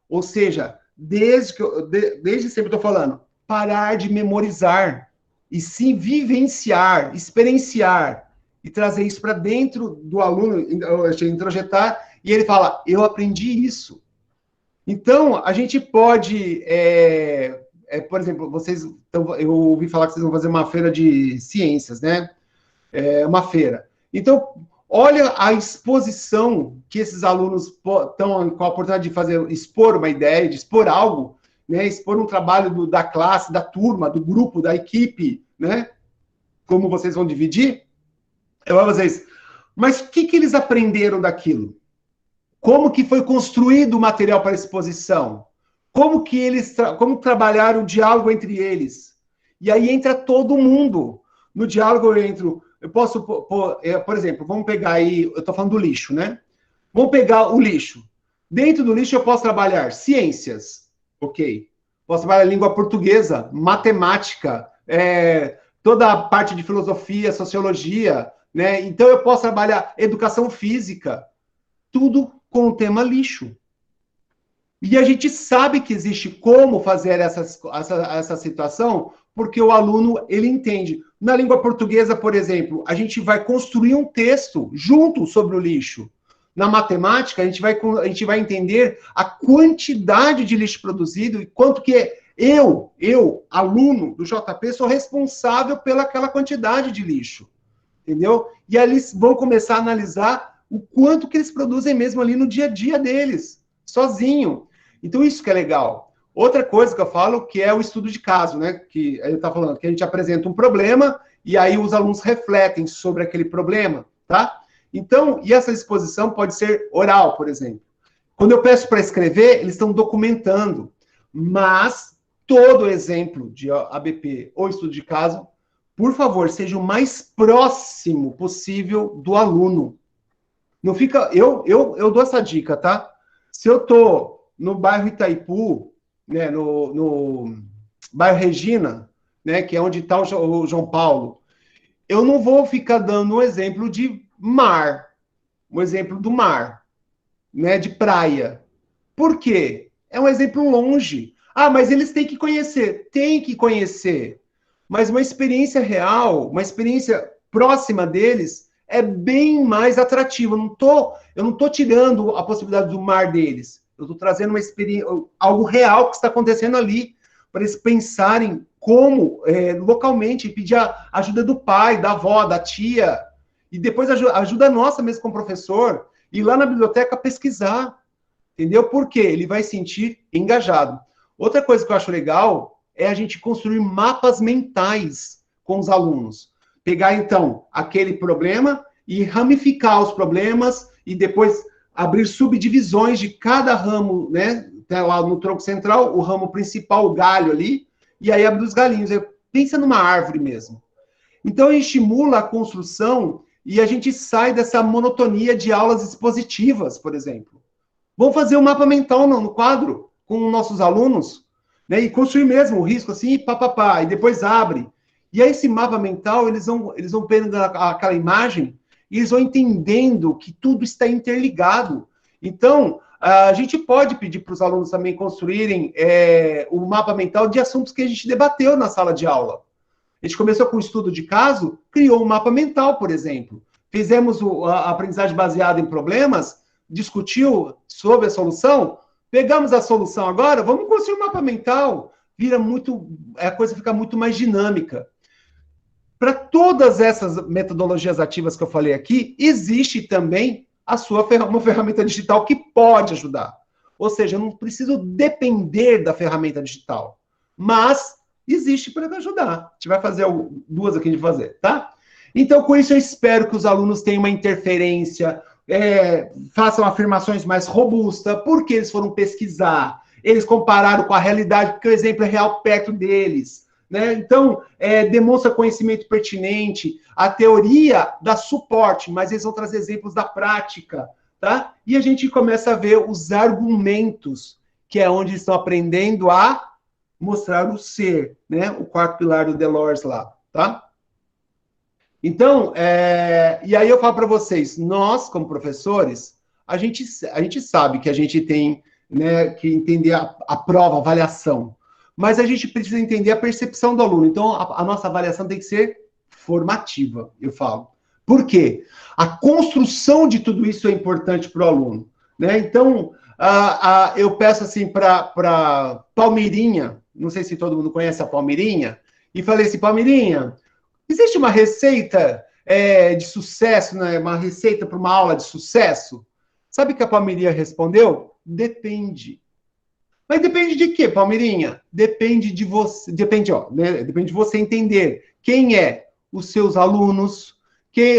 Ou seja, desde sempre estou falando, parar de memorizar, e sim vivenciar, experienciar, e trazer isso para dentro do aluno, introjetar, e ele fala, eu aprendi isso. Então, a gente pode por exemplo, eu ouvi falar que vocês vão fazer uma feira de ciências, né? Uma feira. Então, olha a exposição que esses alunos estão com a oportunidade de expor uma ideia, de expor algo, né? Expor um trabalho da classe, da turma, do grupo, da equipe, né? Como vocês vão dividir. Eu vou vocês, mas o que eles aprenderam daquilo? Como que foi construído o material para exposição? Como que como trabalharam o diálogo entre eles? E aí entra todo mundo. No diálogo eu posso, por exemplo, vamos pegar aí, eu estou falando do lixo, né? Vamos pegar o lixo. Dentro do lixo eu posso trabalhar ciências, ok. Posso trabalhar língua portuguesa, matemática, toda a parte de filosofia, sociologia, né? Então eu posso trabalhar educação física, tudo com o tema lixo. E a gente sabe que existe como fazer essa situação, porque o aluno, ele entende. Na língua portuguesa, por exemplo, a gente vai construir um texto junto sobre o lixo. Na matemática, a gente vai entender a quantidade de lixo produzido e quanto que eu, aluno do JP, sou responsável pelaquela quantidade de lixo. Entendeu? E aí eles vão começar a analisar o quanto que eles produzem mesmo ali no dia a dia deles, sozinho. Então, isso que é legal. Outra coisa que eu falo, que é o estudo de caso, né? Que eu estava falando, que a gente apresenta um problema e aí os alunos refletem sobre aquele problema, tá? Então, e essa exposição pode ser oral, por exemplo. Quando eu peço para escrever, eles estão documentando. Mas todo exemplo de ABP ou estudo de caso, por favor, seja o mais próximo possível do aluno. Não fica... Eu dou essa dica, tá? Se eu tô no bairro Itaipu, né, no bairro Regina, né, que é onde está o João Paulo, eu não vou ficar dando um exemplo de mar, um exemplo do mar, né, de praia. Por quê? É um exemplo longe. Ah, mas eles têm que conhecer. Tem que conhecer. Mas uma experiência real, uma experiência próxima deles, é bem mais atrativa. Eu não tô tirando a possibilidade do mar deles. Eu estou trazendo uma experiência, algo real que está acontecendo ali, para eles pensarem como, localmente, pedir a ajuda do pai, da avó, da tia, e depois ajuda nossa mesmo como professor, ir lá na biblioteca pesquisar, entendeu? Por quê? Ele vai sentir engajado. Outra coisa que eu acho legal é a gente construir mapas mentais com os alunos. Pegar, então, aquele problema e ramificar os problemas e depois abrir subdivisões de cada ramo, né? Tá lá no tronco central, o ramo principal, o galho ali, e aí abrir os galinhos. Pensa numa árvore mesmo. Então, a gente estimula a construção e a gente sai dessa monotonia de aulas expositivas, por exemplo. Vamos fazer um mapa mental no quadro com nossos alunos, né? E construir mesmo o risco assim, papapá, e depois abre. E aí, esse mapa mental, eles vão vendo aquela imagem e eles vão entendendo que tudo está interligado. Então, a gente pode pedir para os alunos também construírem o mapa mental de assuntos que a gente debateu na sala de aula. A gente começou com o estudo de caso, criou um mapa mental, por exemplo. Fizemos a aprendizagem baseada em problemas, discutiu sobre a solução, pegamos a solução agora, vamos construir um mapa mental. A coisa fica muito mais dinâmica. Para todas essas metodologias ativas que eu falei aqui, existe também uma ferramenta digital que pode ajudar. Ou seja, eu não preciso depender da ferramenta digital, mas existe para ajudar. A gente vai fazer duas aqui de fazer, tá? Então, com isso, eu espero que os alunos tenham uma interferência, façam afirmações mais robustas, porque eles foram pesquisar, eles compararam com a realidade, porque o exemplo é real perto deles. Né? Então, demonstra conhecimento pertinente, a teoria dá suporte, mas eles vão trazer exemplos da prática, tá? E a gente começa a ver os argumentos, que é onde eles estão aprendendo a mostrar o ser, né? O quarto pilar do Delors lá, tá? Então, e aí eu falo para vocês, nós, como professores, a gente sabe que a gente tem, né, que entender a prova, a avaliação, mas a gente precisa entender a percepção do aluno. Então, a nossa avaliação tem que ser formativa, eu falo. Por quê? A construção de tudo isso é importante para o aluno. né? Então, eu peço assim para Palmeirinha, não sei se todo mundo conhece a Palmeirinha, e falei assim, Palmeirinha, existe uma receita de sucesso, né? Uma receita para uma aula de sucesso? Sabe o que a Palmeirinha respondeu? Depende. Mas depende de quê, Palmeirinha? Depende de você, né? Depende de você entender quem é os seus alunos,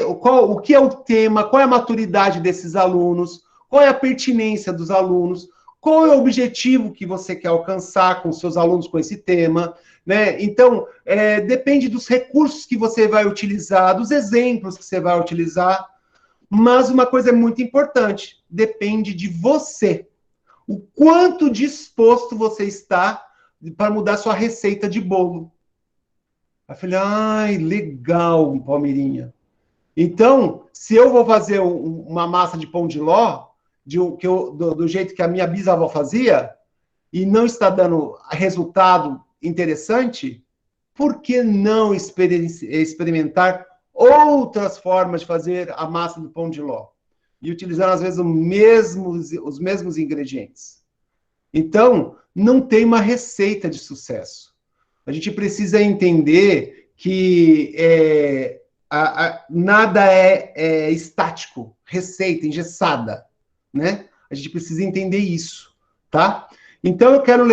o que é o tema, qual é a maturidade desses alunos, qual é a pertinência dos alunos, qual é o objetivo que você quer alcançar com seus alunos com esse tema, né? Então, depende dos recursos que você vai utilizar, dos exemplos que você vai utilizar, mas uma coisa é muito importante, depende de você. O quanto disposto você está para mudar sua receita de bolo. Aí eu falei, ai, legal, Palmeirinha. Então, se eu vou fazer uma massa de pão de ló, do jeito que a minha bisavó fazia, e não está dando resultado interessante, por que não experimentar outras formas de fazer a massa do pão de ló? E utilizando, às vezes, os mesmos ingredientes. Então, não tem uma receita de sucesso. A gente precisa entender que nada é estático, receita, engessada, né? A gente precisa entender isso, tá? Então, eu quero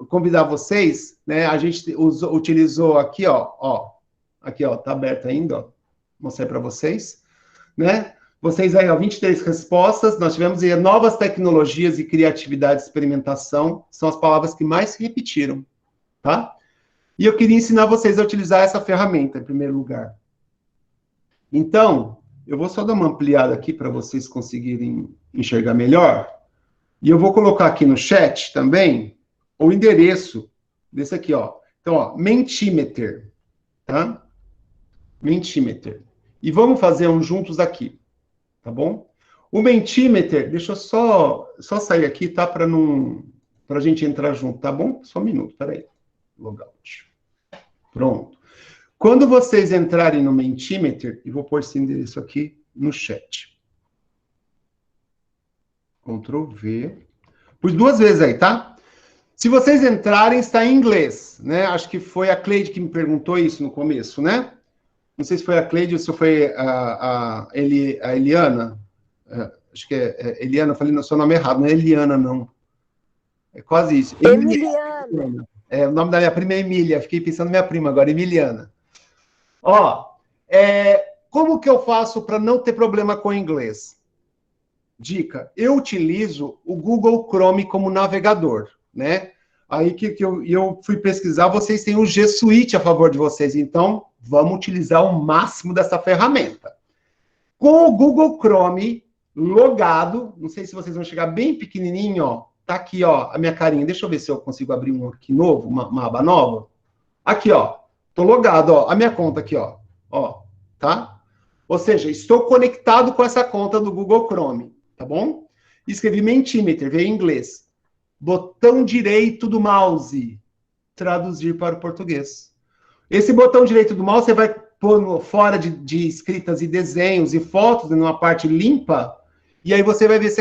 convidar vocês, né? A gente utilizou aqui, aqui, tá aberto ainda, ó. Mostrei para vocês, né? Vocês aí, 23 respostas, nós tivemos aí novas tecnologias e criatividade e experimentação, são as palavras que mais se repetiram, tá? E eu queria ensinar vocês a utilizar essa ferramenta, em primeiro lugar. Então, eu vou só dar uma ampliada aqui para vocês conseguirem enxergar melhor. E eu vou colocar aqui no chat também o endereço desse aqui, ó. Então, ó, Mentimeter, tá? Mentimeter. E vamos fazer um juntos aqui, tá bom? O Mentimeter, deixa eu só sair aqui, tá? Para a gente entrar junto, tá bom? Só um minuto, peraí. Logout. Pronto. Quando vocês entrarem no Mentimeter, eu vou pôr esse endereço aqui no chat. Ctrl V. Pus 2 vezes aí, tá? Se vocês entrarem, está em inglês, né? Acho que foi a Cleide que me perguntou isso no começo, né? Não sei se foi a Cleide ou se foi a Eliana. Acho que é Eliana, eu falei seu nome errado, não é Eliana, não. É quase isso. Emiliana. O nome da minha prima é Emília, fiquei pensando na minha prima agora, Emiliana. Ó, como que eu faço para não ter problema com o inglês? Dica, eu utilizo o Google Chrome como navegador, né? Aí que eu fui pesquisar, vocês têm o G Suite a favor de vocês, então vamos utilizar o máximo dessa ferramenta. Com o Google Chrome logado, não sei se vocês vão chegar bem pequenininho, ó, tá aqui, ó, a minha carinha. Deixa eu ver se eu consigo abrir um aqui novo, uma aba nova. Aqui, ó, tô logado, ó, a minha conta aqui, ó, tá? Ou seja, estou conectado com essa conta do Google Chrome, tá bom? Escrevi Mentimeter, veio em inglês. Botão direito do mouse, traduzir para o português. Esse botão direito do mouse, você vai pôr fora de escritas e desenhos e fotos, numa parte limpa, e aí você vai ver se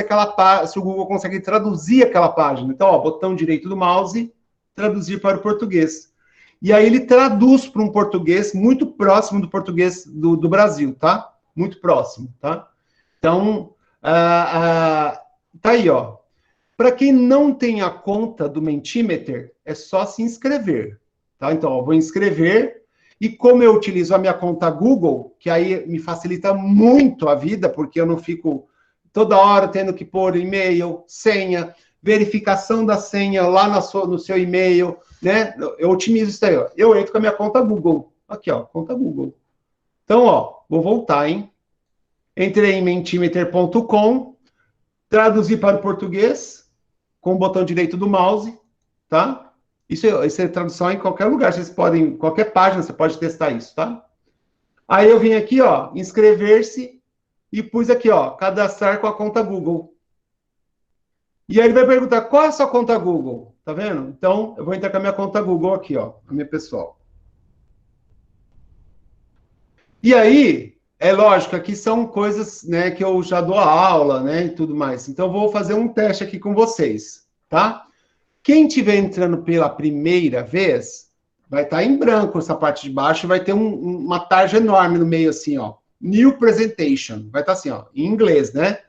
o Google consegue traduzir aquela página. Então, ó, botão direito do mouse, traduzir para o português. E aí ele traduz para um português muito próximo do português do Brasil, tá? Muito próximo, tá? Então, tá aí, ó. Para quem não tem a conta do Mentimeter, é só se inscrever, tá? Então, eu vou inscrever, e como eu utilizo a minha conta Google, que aí me facilita muito a vida, porque eu não fico toda hora tendo que pôr e-mail, senha, verificação da senha lá no seu e-mail, né? Eu otimizo isso aí, ó. Eu entro com a minha conta Google. Aqui, ó, conta Google. Então, ó, vou voltar, hein? Entrei em mentimeter.com, traduzi para o português, com o botão direito do mouse, tá? Isso é tradução em qualquer lugar, vocês podem, qualquer página você pode testar isso, tá? Aí eu vim aqui, ó, inscrever-se, e pus aqui, ó, cadastrar com a conta Google. E aí ele vai perguntar, qual é a sua conta Google? Tá vendo? Então, eu vou entrar com a minha conta Google aqui, ó, a minha pessoal. E aí, É lógico, aqui são coisas, né, que eu já dou aula, né, e tudo mais. Então, vou fazer um teste aqui com vocês, tá? Quem estiver entrando pela primeira vez, vai estar em branco essa parte de baixo, vai ter uma tarja enorme no meio, assim, ó. New Presentation. Vai estar assim, ó, em inglês, né?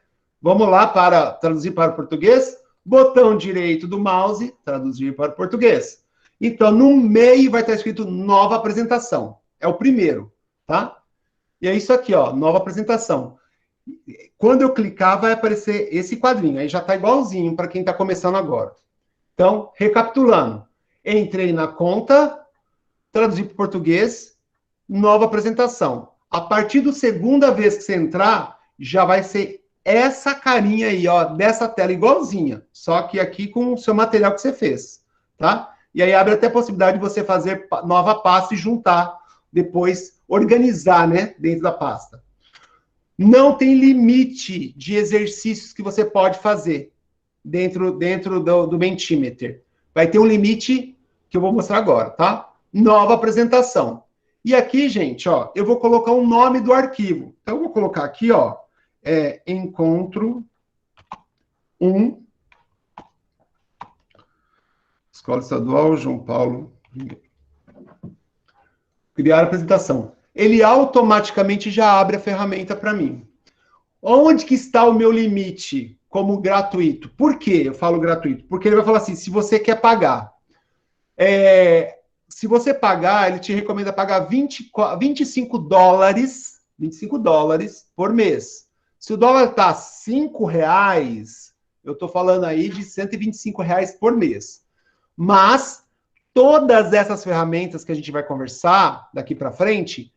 Vamos lá para traduzir para o português. Botão direito do mouse, traduzir para o português. Então, no meio vai estar escrito nova apresentação. É o primeiro, tá? E é isso aqui, ó, nova apresentação. Quando eu clicar, vai aparecer esse quadrinho. Aí já está igualzinho para quem está começando agora. Então, recapitulando. Entrei na conta, traduzi para o português, nova apresentação. A partir da segunda vez que você entrar, já vai ser essa carinha aí, ó, dessa tela igualzinha. Só que aqui com o seu material que você fez, tá? E aí abre até a possibilidade de você fazer nova pasta e juntar, depois organizar, né, dentro da pasta. Não tem limite de exercícios que você pode fazer dentro do Mentimeter. Vai ter um limite que eu vou mostrar agora, tá? Nova apresentação. E aqui, gente, ó, eu vou colocar o nome do arquivo. Então, eu vou colocar aqui, ó, encontro 1, Escola Estadual João Paulo. Criar a apresentação. Ele automaticamente já abre a ferramenta para mim. Onde que está o meu limite como gratuito? Por que eu falo gratuito? Porque ele vai falar assim, se você quer pagar. Se você pagar, ele te recomenda pagar 25 dólares por mês. Se o dólar está R$5, eu estou falando aí de R$125 por mês. Mas todas essas ferramentas que a gente vai conversar daqui para frente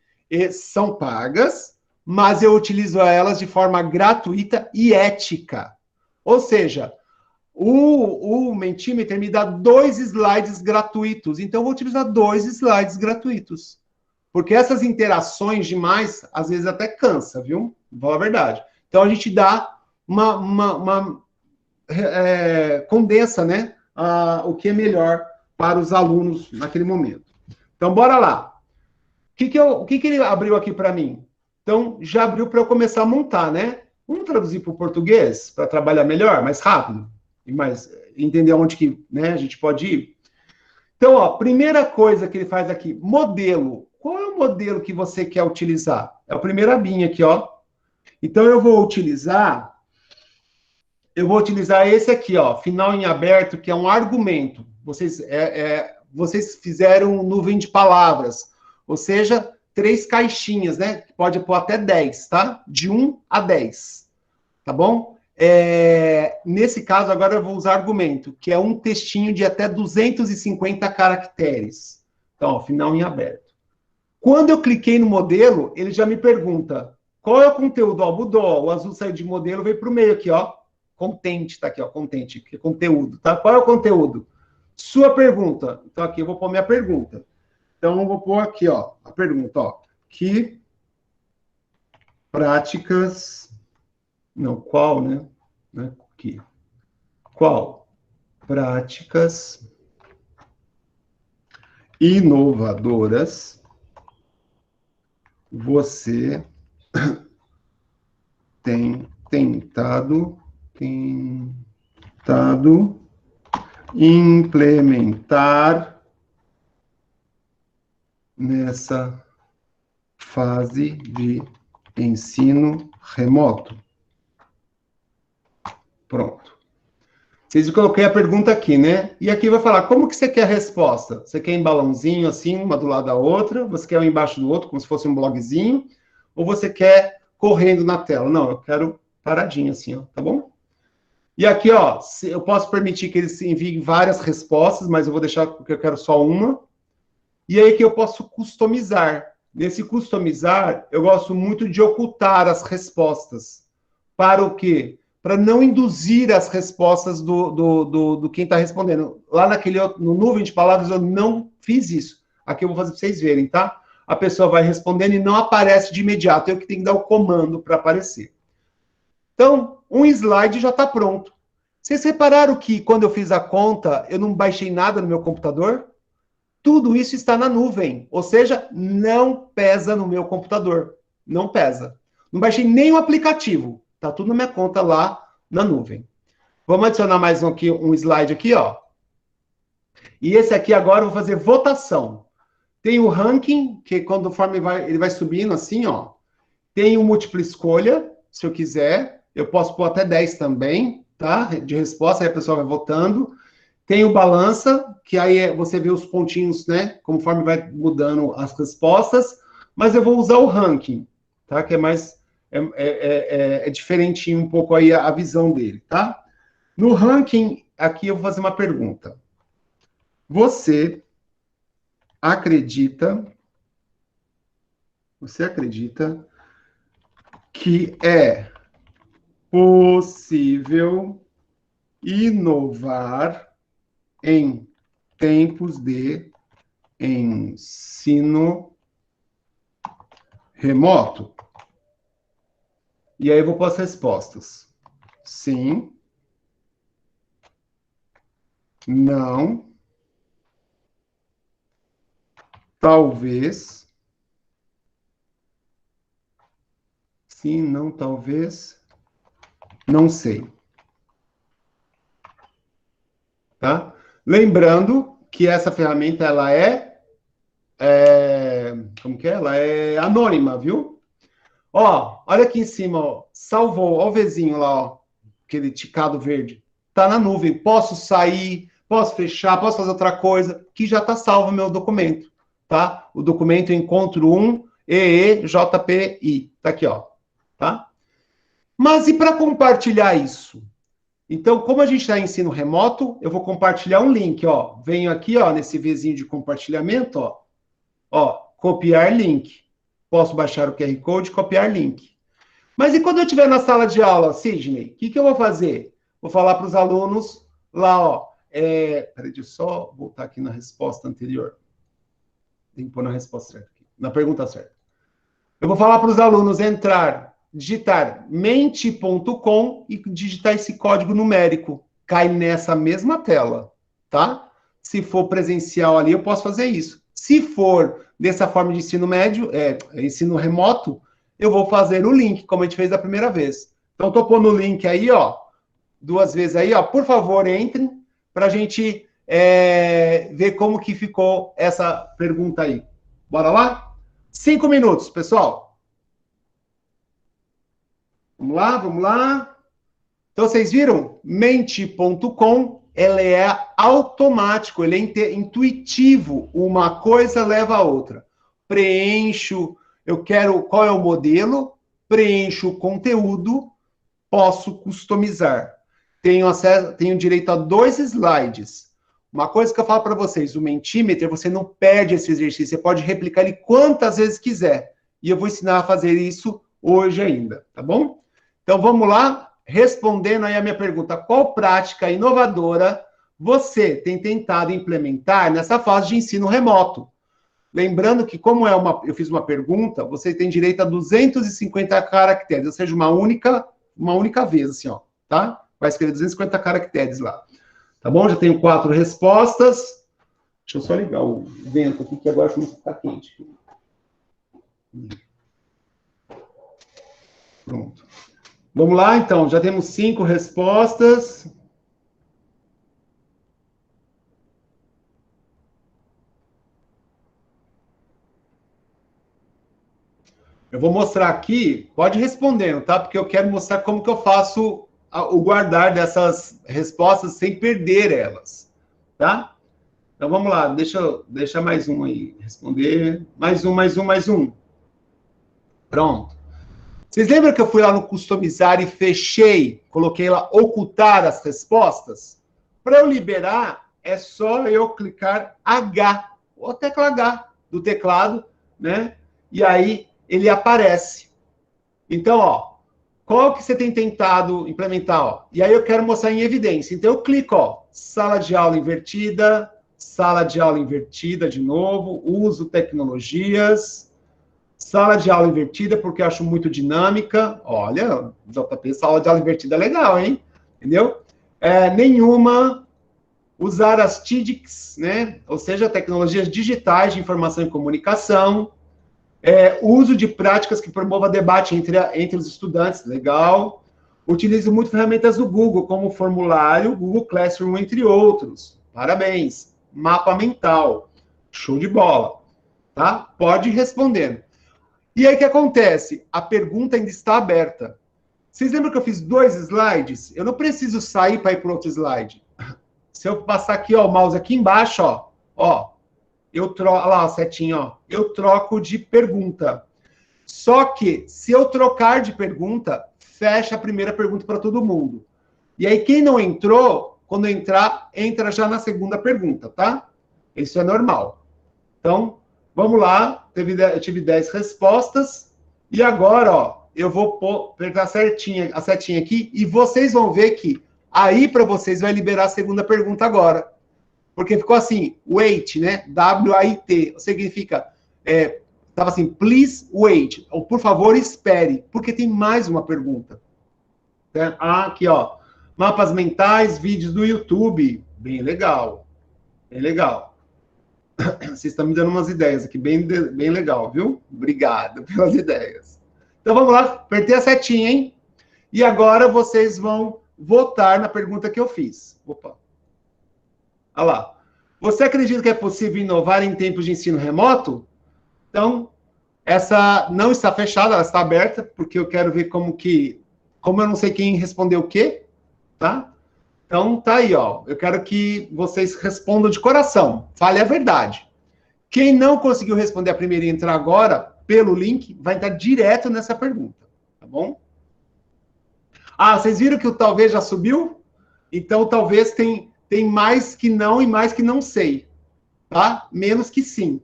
são pagas, mas eu utilizo elas de forma gratuita e ética. Ou seja, o Mentimeter me dá 2 slides gratuitos, então eu vou utilizar 2 slides gratuitos. Porque essas interações demais, às vezes até cansa, viu? Vou falar a verdade. Então a gente dá condensa, né? O que é melhor para os alunos naquele momento. Então, bora lá. O que ele abriu aqui para mim? Então, já abriu para eu começar a montar, né? Vamos traduzir para o português, para trabalhar melhor, mais rápido, e mais entender onde que, né, a gente pode ir. Então, ó, primeira coisa que ele faz aqui, modelo. Qual é o modelo que você quer utilizar? É a primeira abinha aqui, ó. Então, eu vou utilizar esse aqui, ó, final em aberto, que é um argumento. Vocês fizeram nuvem de palavras, ou seja, 3 caixinhas, né? Pode pôr até 10, tá? De 1 a 10, tá bom? Nesse caso, agora eu vou usar argumento, que é um textinho de até 250 caracteres. Então, ó, final em aberto. Quando eu cliquei no modelo, ele já me pergunta, qual é o conteúdo? Ó, mudou, o azul saiu de modelo, veio para o meio aqui, ó. Content, tá aqui, ó, content, que é conteúdo, tá? Qual é o conteúdo? Sua pergunta. Então, aqui eu vou pôr minha pergunta. Então, eu vou pôr aqui, ó, a pergunta, ó. Que práticas... Não, qual, né? Que. Qual práticas inovadoras você tem tentado implementar nessa fase de ensino remoto? Pronto. Vocês coloquei a pergunta aqui, né? E aqui vai falar, como que você quer a resposta? Você quer em balãozinho, assim, uma do lado da outra? Você quer um embaixo do outro, como se fosse um blogzinho? Ou você quer correndo na tela? Não, eu quero paradinho, assim, ó, tá bom? E aqui, ó, eu posso permitir que eles enviem várias respostas, mas eu vou deixar porque eu quero só uma. E aí que eu posso customizar. Nesse customizar, eu gosto muito de ocultar as respostas. Para o quê? Para não induzir as respostas do quem está respondendo. Lá no nuvem de palavras, eu não fiz isso. Aqui eu vou fazer para vocês verem, tá? A pessoa vai respondendo e não aparece de imediato. Eu que tenho que dar o comando para aparecer. Então, um slide já está pronto. Vocês repararam que, quando eu fiz a conta, eu não baixei nada no meu computador? Tudo isso está na nuvem. Ou seja, não pesa no meu computador. não pesa. Não baixei nem o aplicativo. Tá tudo na minha conta lá na nuvem. Vamos adicionar mais um slide aqui, ó. E esse aqui agora eu vou fazer votação. Tem o ranking, que conforme ele vai subindo assim, ó. Tem o múltipla escolha, se eu quiser. Eu posso pôr até 10 também, tá? De resposta, aí a pessoa vai votando. Tem o balança, que aí você vê os pontinhos, né? Conforme vai mudando as respostas. Mas eu vou usar o ranking, tá? Que é mais... É diferentinho um pouco aí a visão dele, tá? No ranking, aqui eu vou fazer uma pergunta. Você acredita que é possível inovar em tempos de ensino remoto? E aí eu vou pôr as respostas. Sim. Não. Talvez. Sim, não, talvez. Não sei. Tá? Lembrando que essa ferramenta, ela como que é? Ela é anônima, viu? Ó, olha aqui em cima, ó. Salvou, ó o Vzinho lá, ó. Aquele ticado verde. Tá na nuvem. Posso sair, posso fechar, posso fazer outra coisa, que já tá salvo o meu documento, tá? O documento encontro 1 EEJPI. Tá aqui, ó. Tá? Mas e para compartilhar isso? Então, como a gente está em ensino remoto, eu vou compartilhar um link, ó. Venho aqui, ó, nesse Vzinho de compartilhamento, ó. Ó, copiar link. Posso baixar o QR Code e copiar link. Mas e quando eu estiver na sala de aula, Sidney? O que eu vou fazer? Vou falar para os alunos lá, ó. Peraí, deixa eu só voltar aqui na resposta anterior. Tem que pôr na resposta certa aqui, na pergunta certa. Eu vou falar para os alunos digitar mente.com e digitar esse código numérico. Cai nessa mesma tela, tá? Se for presencial ali, eu posso fazer isso. Se for dessa forma de ensino médio, ensino remoto, eu vou fazer o link, como a gente fez da primeira vez. Então, estou pondo o link aí, ó, 2 vezes aí, ó. Por favor, entrem para a gente ver como que ficou essa pergunta aí. Bora lá? 5 minutos, pessoal. Vamos lá, vamos lá. Então, vocês viram? Mente.com, ele é automático, ele é intuitivo. Uma coisa leva a outra. Preencho, eu quero qual é o modelo, preencho o conteúdo, posso customizar. Tenho direito a 2 slides. Uma coisa que eu falo para vocês, o Mentimeter, você não perde esse exercício, você pode replicar ele quantas vezes quiser. E eu vou ensinar a fazer isso hoje ainda, tá bom? Então, vamos lá, respondendo aí a minha pergunta. Qual prática inovadora você tem tentado implementar nessa fase de ensino remoto? Lembrando que, como eu fiz uma pergunta, você tem direito a 250 caracteres, ou seja, uma única vez, assim, ó, tá? Vai escrever 250 caracteres lá. Tá bom? Já tenho 4 respostas. Deixa eu só ligar o vento aqui, que agora começa a ficar quente. Pronto. Vamos lá, então. Já temos 5 respostas. Eu vou mostrar aqui, pode ir respondendo, tá? Porque eu quero mostrar como que eu faço o guardar dessas respostas sem perder elas, tá? Então, vamos lá. Deixa eu deixar mais um aí responder. Mais um. Pronto. Vocês lembram que eu fui lá no customizar e fechei, coloquei lá ocultar as respostas? Para eu liberar, é só eu clicar H, ou a tecla H do teclado, né? E aí ele aparece. Então, ó, qual que você tem tentado implementar, ó? E aí eu quero mostrar em evidência. Então eu clico, ó, sala de aula invertida de novo, uso tecnologias, sala de aula invertida, porque eu acho muito dinâmica. Olha, JP, sala de aula invertida é legal, hein? Entendeu? Nenhuma. Usar as TIDICs, né? Ou seja, tecnologias digitais de informação e comunicação. Uso de práticas que promova debate entre os estudantes, legal. Utilizo muito ferramentas do Google, como o formulário, Google Classroom, entre outros. Parabéns. Mapa mental. Show de bola. Tá? Pode ir respondendo. E aí, o que acontece? A pergunta ainda está aberta. Vocês lembram que eu fiz 2 slides? Eu não preciso sair para ir para outro slide. Se eu passar aqui, ó, o mouse aqui embaixo, ó, eu troco, lá, a setinha, ó, eu troco de pergunta. Só que, se eu trocar de pergunta, fecha a primeira pergunta para todo mundo. E aí, quem não entrou, quando entrar, entra já na segunda pergunta, tá? Isso é normal. Então, vamos lá. Eu tive 10 respostas. E agora, ó, eu vou apertar a setinha aqui e vocês vão ver que aí para vocês vai liberar a segunda pergunta agora. Porque ficou assim, wait, né? W-A-I-T. Significa, estava assim, please wait. Ou por favor, espere. Porque tem mais uma pergunta. Aqui, ó. Mapas mentais, vídeos do YouTube. Bem legal. Bem legal. Vocês estão me dando umas ideias aqui, bem legal, viu? Obrigado pelas ideias. Então, vamos lá. Apertei a setinha, hein? E agora vocês vão votar na pergunta que eu fiz. Opa. Olha lá. Você acredita que é possível inovar em tempos de ensino remoto? Então, essa não está fechada, ela está aberta, porque eu quero ver como eu não sei quem respondeu o quê, tá? Então, tá aí, ó. Eu quero que vocês respondam de coração. Fale a verdade. Quem não conseguiu responder a primeira e entrar agora, pelo link, vai entrar direto nessa pergunta, tá bom? Vocês viram que o talvez já subiu? Então, talvez tem mais que não e mais que não sei, tá? Menos que sim.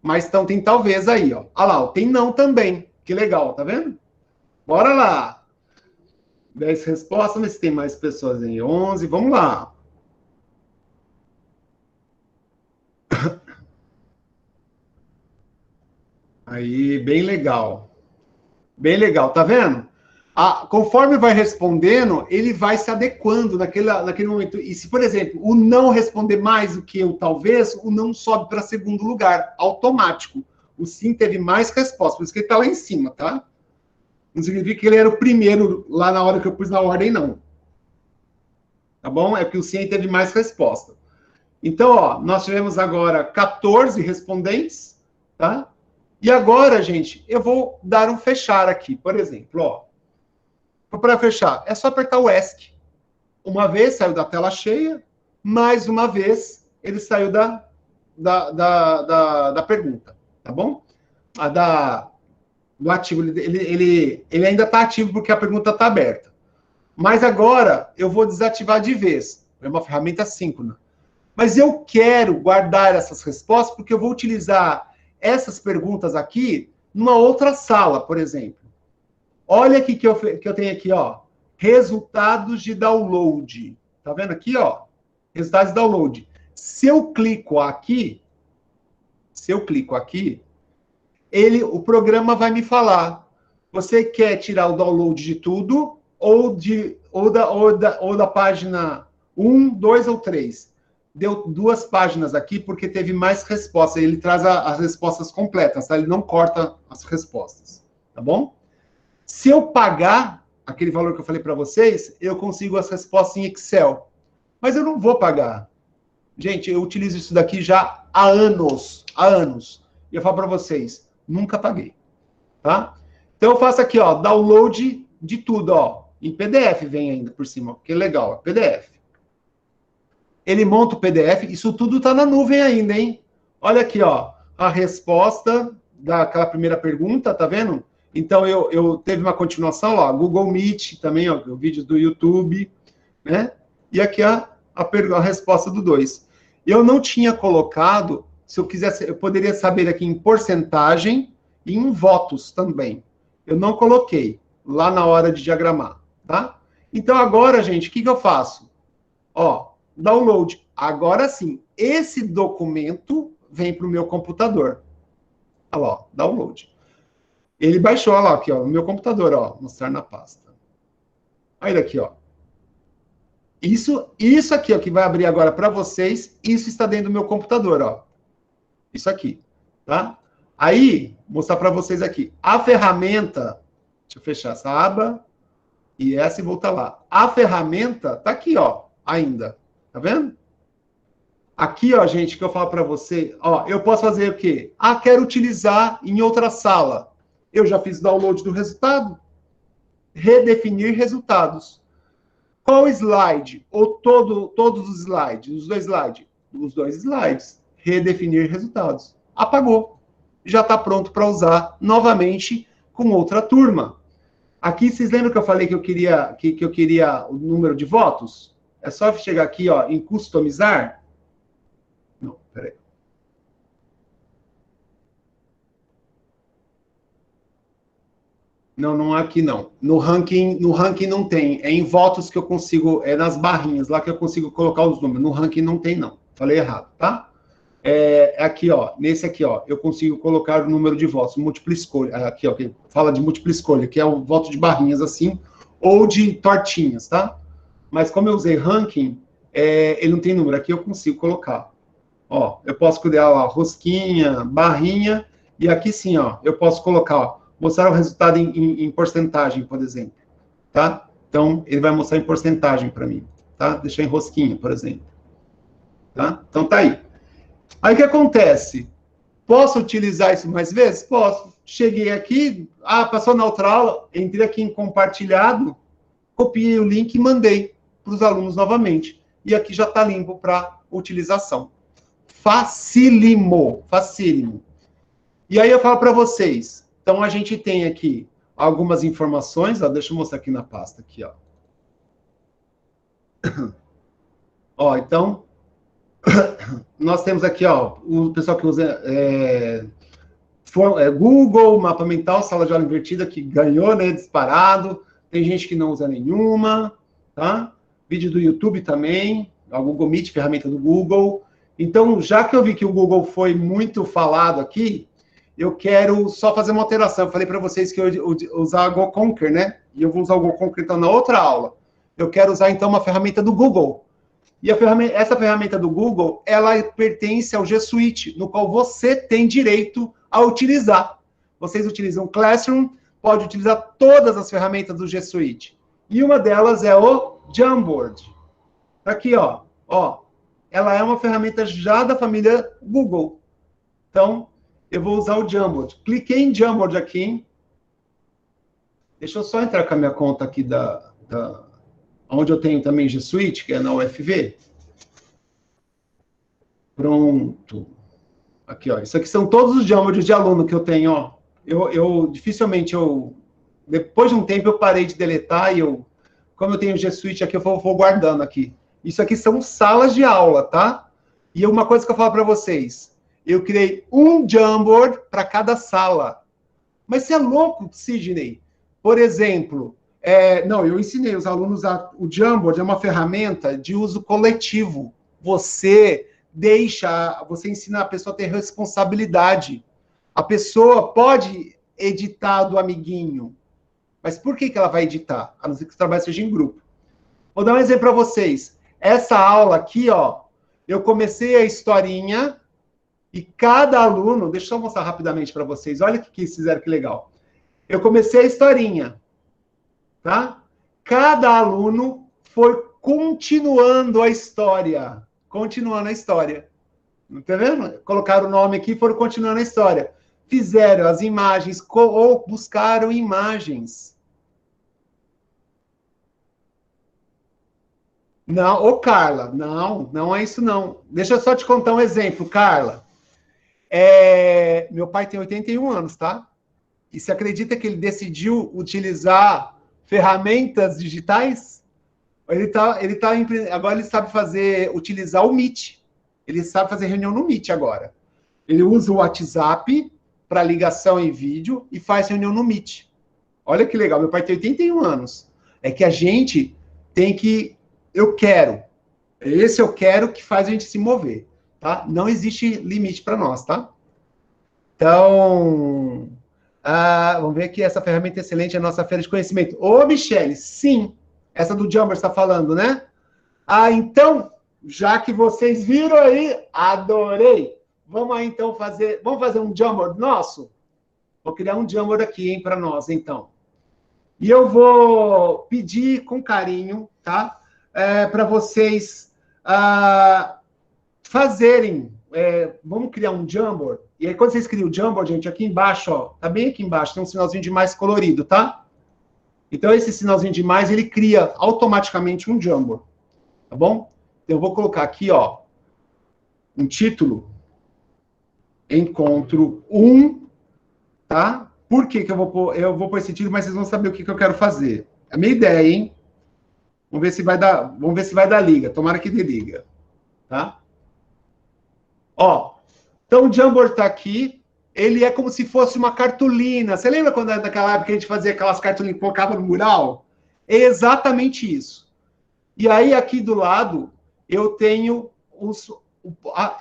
Mas então tem talvez aí, ó. Olha lá, tem não também. Que legal, tá vendo? Bora lá. 10 respostas, mas tem mais pessoas aí. 11, vamos lá. Aí, bem legal. Bem legal, tá vendo? Conforme vai respondendo, ele vai se adequando naquele momento. E se, por exemplo, o não responder mais do que o talvez, o não sobe para segundo lugar, automático. O sim teve mais respostas, por isso que ele está lá em cima, tá? Não significa que ele era o primeiro lá na hora que eu pus na ordem, não. Tá bom? É que o sim teve mais resposta. Então, ó, nós tivemos agora 14 respondentes, tá? E agora, gente, eu vou dar um fechar aqui. Por exemplo, ó. Para fechar, é só apertar o ESC. Uma vez saiu da tela cheia, mais uma vez ele saiu da pergunta, tá bom? Do ativo, ele ainda está ativo porque a pergunta está aberta. Mas agora eu vou desativar de vez. É uma ferramenta síncrona. Mas eu quero guardar essas respostas porque eu vou utilizar essas perguntas aqui numa outra sala, por exemplo. Olha aqui que eu tenho aqui, ó. Resultados de download. Tá vendo aqui, ó? Resultados de download. Se eu clico aqui, o programa vai me falar. Você quer tirar o download de tudo ou da página 1, 2 ou 3? Deu 2 páginas aqui porque teve mais respostas. Ele traz as respostas completas, tá? Ele não corta as respostas, tá bom? Se eu pagar aquele valor que eu falei para vocês, eu consigo as respostas em Excel. Mas eu não vou pagar. Gente, eu utilizo isso daqui já há anos. E eu falo para vocês, nunca paguei. Tá? Então eu faço aqui, ó, download de tudo, ó. Em PDF vem ainda por cima, ó, que legal, PDF. Ele monta o PDF, isso tudo está na nuvem ainda, hein? Olha aqui, ó, a resposta daquela primeira pergunta, tá vendo? Então, eu teve uma continuação, ó, Google Meet também, ó, vídeos do YouTube, né? E aqui a resposta do 2. Eu não tinha colocado, se eu quisesse, eu poderia saber aqui em porcentagem e em votos também. Eu não coloquei lá na hora de diagramar, tá? Então, agora, gente, o que eu faço? Ó, download. Agora sim, esse documento vem para o meu computador. Olha lá, ó, download. Ele baixou, olha lá, aqui, ó, no meu computador, ó, mostrar na pasta. Olha aqui, ó. Isso aqui, ó, que vai abrir agora para vocês, isso está dentro do meu computador, ó. Isso aqui, tá? Aí, vou mostrar para vocês aqui. A ferramenta, deixa eu fechar essa aba, e essa e voltar lá. A ferramenta tá aqui, ó, ainda. Tá vendo? Aqui, ó, gente, que eu falo para você, ó, eu posso fazer o quê? Ah, quero utilizar em outra sala. Eu já fiz download do resultado. Redefinir resultados. Qual slide? Ou todos os slides? Os dois slides? Os dois slides. Redefinir resultados. Apagou. Já está pronto para usar novamente com outra turma. Aqui, vocês lembram que eu falei que eu queria o número de votos? É só chegar aqui, ó, em customizar. Não, peraí. Não, não é aqui não. No ranking não tem. É em votos que eu consigo, é nas barrinhas lá que eu consigo colocar os números. No ranking não tem, não. Falei errado, tá? É aqui, ó. Nesse aqui, ó. Eu consigo colocar o número de votos. Múltipla escolha. Aqui, ó. Que fala de múltipla escolha, que é o voto de barrinhas assim, ou de tortinhas, tá? Mas como eu usei ranking, ele não tem número. Aqui eu consigo colocar. Ó, eu posso criar lá rosquinha, barrinha, e aqui sim, ó. Eu posso colocar, ó, mostrar o resultado em porcentagem, por exemplo, tá? Então, ele vai mostrar em porcentagem para mim, tá? Deixar em rosquinha, por exemplo, tá? Então, tá aí. Aí, o que acontece? Posso utilizar isso mais vezes? Posso. Cheguei aqui, passou na outra aula, entrei aqui em compartilhado, copiei o link e mandei para os alunos novamente. E aqui já está limpo para utilização. Facílimo, facílimo. E aí eu falo para vocês, então a gente tem aqui algumas informações, ó, deixa eu mostrar aqui na pasta, aqui, ó. Ó, então, nós temos aqui, ó, o pessoal que usa Google, mapa mental, sala de aula invertida, que ganhou, né, disparado. Tem gente que não usa nenhuma, tá? Vídeo do YouTube também, a Google Meet, ferramenta do Google. Então, já que eu vi que o Google foi muito falado aqui, eu quero só fazer uma alteração. Eu falei para vocês que eu usar o GoConquer, né? E eu vou usar o GoConquer, então, na outra aula. Eu quero usar, então, uma ferramenta do Google. E essa ferramenta do Google, ela pertence ao G Suite, no qual você tem direito a utilizar. Vocês utilizam Classroom, pode utilizar todas as ferramentas do G Suite. E uma delas é o Jamboard. Aqui, ó. Ela é uma ferramenta já da família Google. Então, eu vou usar o Jamboard. Cliquei em Jamboard aqui. Deixa eu só entrar com a minha conta aqui onde eu tenho também G Suite, que é na UFV. Pronto. Aqui, ó. Isso aqui são todos os Jamboards de aluno que eu tenho, ó. Dificilmente depois de um tempo eu parei de deletar e como eu tenho G Suite aqui, eu vou guardando aqui. Isso aqui são salas de aula, tá? E uma coisa que eu falo para vocês, eu criei um Jamboard para cada sala. Mas você é louco, Sidney? Por exemplo, não, eu ensinei os alunos o Jamboard é uma ferramenta de uso coletivo. Você ensina a pessoa a ter responsabilidade. A pessoa pode editar do amiguinho, mas por que ela vai editar? A não ser que o trabalho seja em grupo. Vou dar um exemplo para vocês. Essa aula aqui, ó, eu comecei a historinha e cada aluno, deixa eu só mostrar rapidamente para vocês, olha o que eles fizeram, que legal. Eu comecei a historinha, tá? Cada aluno foi continuando a história. Continuando a história. Não tá vendo? Colocaram o nome aqui e foram continuando a história. Fizeram as imagens, ou buscaram imagens. Não, ô Carla, não é isso não. Deixa eu só te contar um exemplo, Carla. Meu pai tem 81 anos, tá? E você acredita que ele decidiu utilizar ferramentas digitais? Agora ele sabe utilizar o Meet. Ele sabe fazer reunião no Meet agora. Ele usa o WhatsApp para ligação em vídeo e faz reunião no Meet. Olha que legal, meu pai tem 81 anos. É que a gente tem que... eu quero que faz a gente se mover, tá? Não existe limite para nós, tá? Então, vamos ver aqui, essa ferramenta excelente é a nossa feira de conhecimento. Ô, Michele, sim, essa do Jamboard está falando, né? Então, já que vocês viram aí, adorei. Vamos aí, então, vamos fazer um Jamboard nosso? Vou criar um Jamboard aqui, hein, para nós, então. E eu vou pedir com carinho, tá? Para vocês fazerem. Vamos criar um Jamboard. E aí, quando vocês criam o Jamboard, gente, aqui embaixo, ó, tá bem aqui embaixo, tem um sinalzinho de mais colorido, tá? Então, esse sinalzinho de mais, ele cria automaticamente um Jamboard, tá bom? Então, eu vou colocar aqui, ó, um título, Encontro 1, tá? Por que que eu vou pôr esse título, mas vocês vão saber o que que eu quero fazer. É a minha ideia, hein? Vamos ver se vai dar liga. Tomara que dê liga, tá? Ó, então o Jamboard está aqui. Ele é como se fosse uma cartolina. Você lembra quando naquela época a gente fazia aquelas cartolinas que colocava no mural? É exatamente isso. E aí aqui do lado eu tenho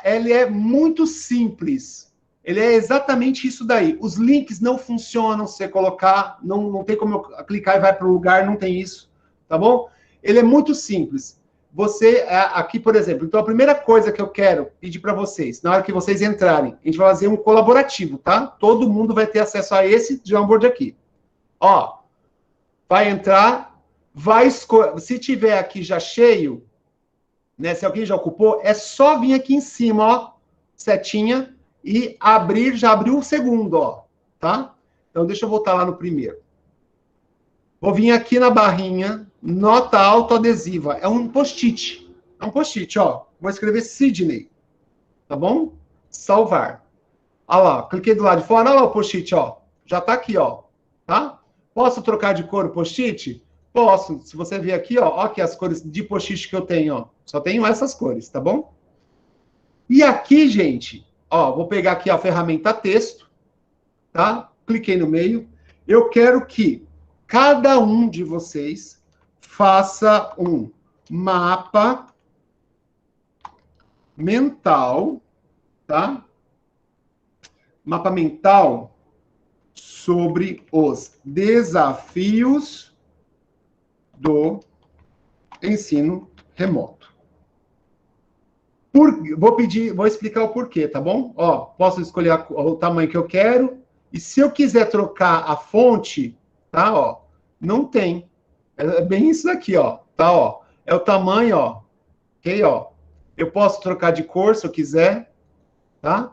ele é muito simples. Ele é exatamente isso daí. Os links não funcionam se você colocar, não tem como eu clicar e vai para o lugar, não tem isso, tá bom? Ele é muito simples. Você, aqui, por exemplo, então a primeira coisa que eu quero pedir para vocês, na hora que vocês entrarem, a gente vai fazer um colaborativo, tá? Todo mundo vai ter acesso a esse Jamboard aqui. Ó, vai entrar, vai escolher, se tiver aqui já cheio, né, se alguém já ocupou, é só vir aqui em cima, ó, setinha, e abrir, já abriu o segundo, ó, tá? Então, deixa eu voltar lá no primeiro. Vou vir aqui na barrinha, nota autoadesiva. É um post-it. É um post-it, ó. Vou escrever Sidney. Tá bom? Salvar. Olha lá, cliquei do lado de fora. Olha lá o post-it, ó. Já tá aqui, ó. Tá? Posso trocar de cor o post-it? Posso. Se você ver aqui, ó. Ó aqui as cores de post-it que eu tenho, ó. Só tenho essas cores, tá bom? E aqui, gente, ó, vou pegar aqui a ferramenta texto, tá? Cliquei no meio. Eu quero que cada um de vocês faça um mapa mental, tá? Mapa mental sobre os desafios do ensino remoto. Vou explicar o porquê, tá bom? Ó, posso escolher o tamanho que eu quero, e se eu quiser trocar a fonte, tá, ó, não tem. É bem isso daqui, ó, tá, ó. É o tamanho, ó, ok, ó. Eu posso trocar de cor se eu quiser, tá?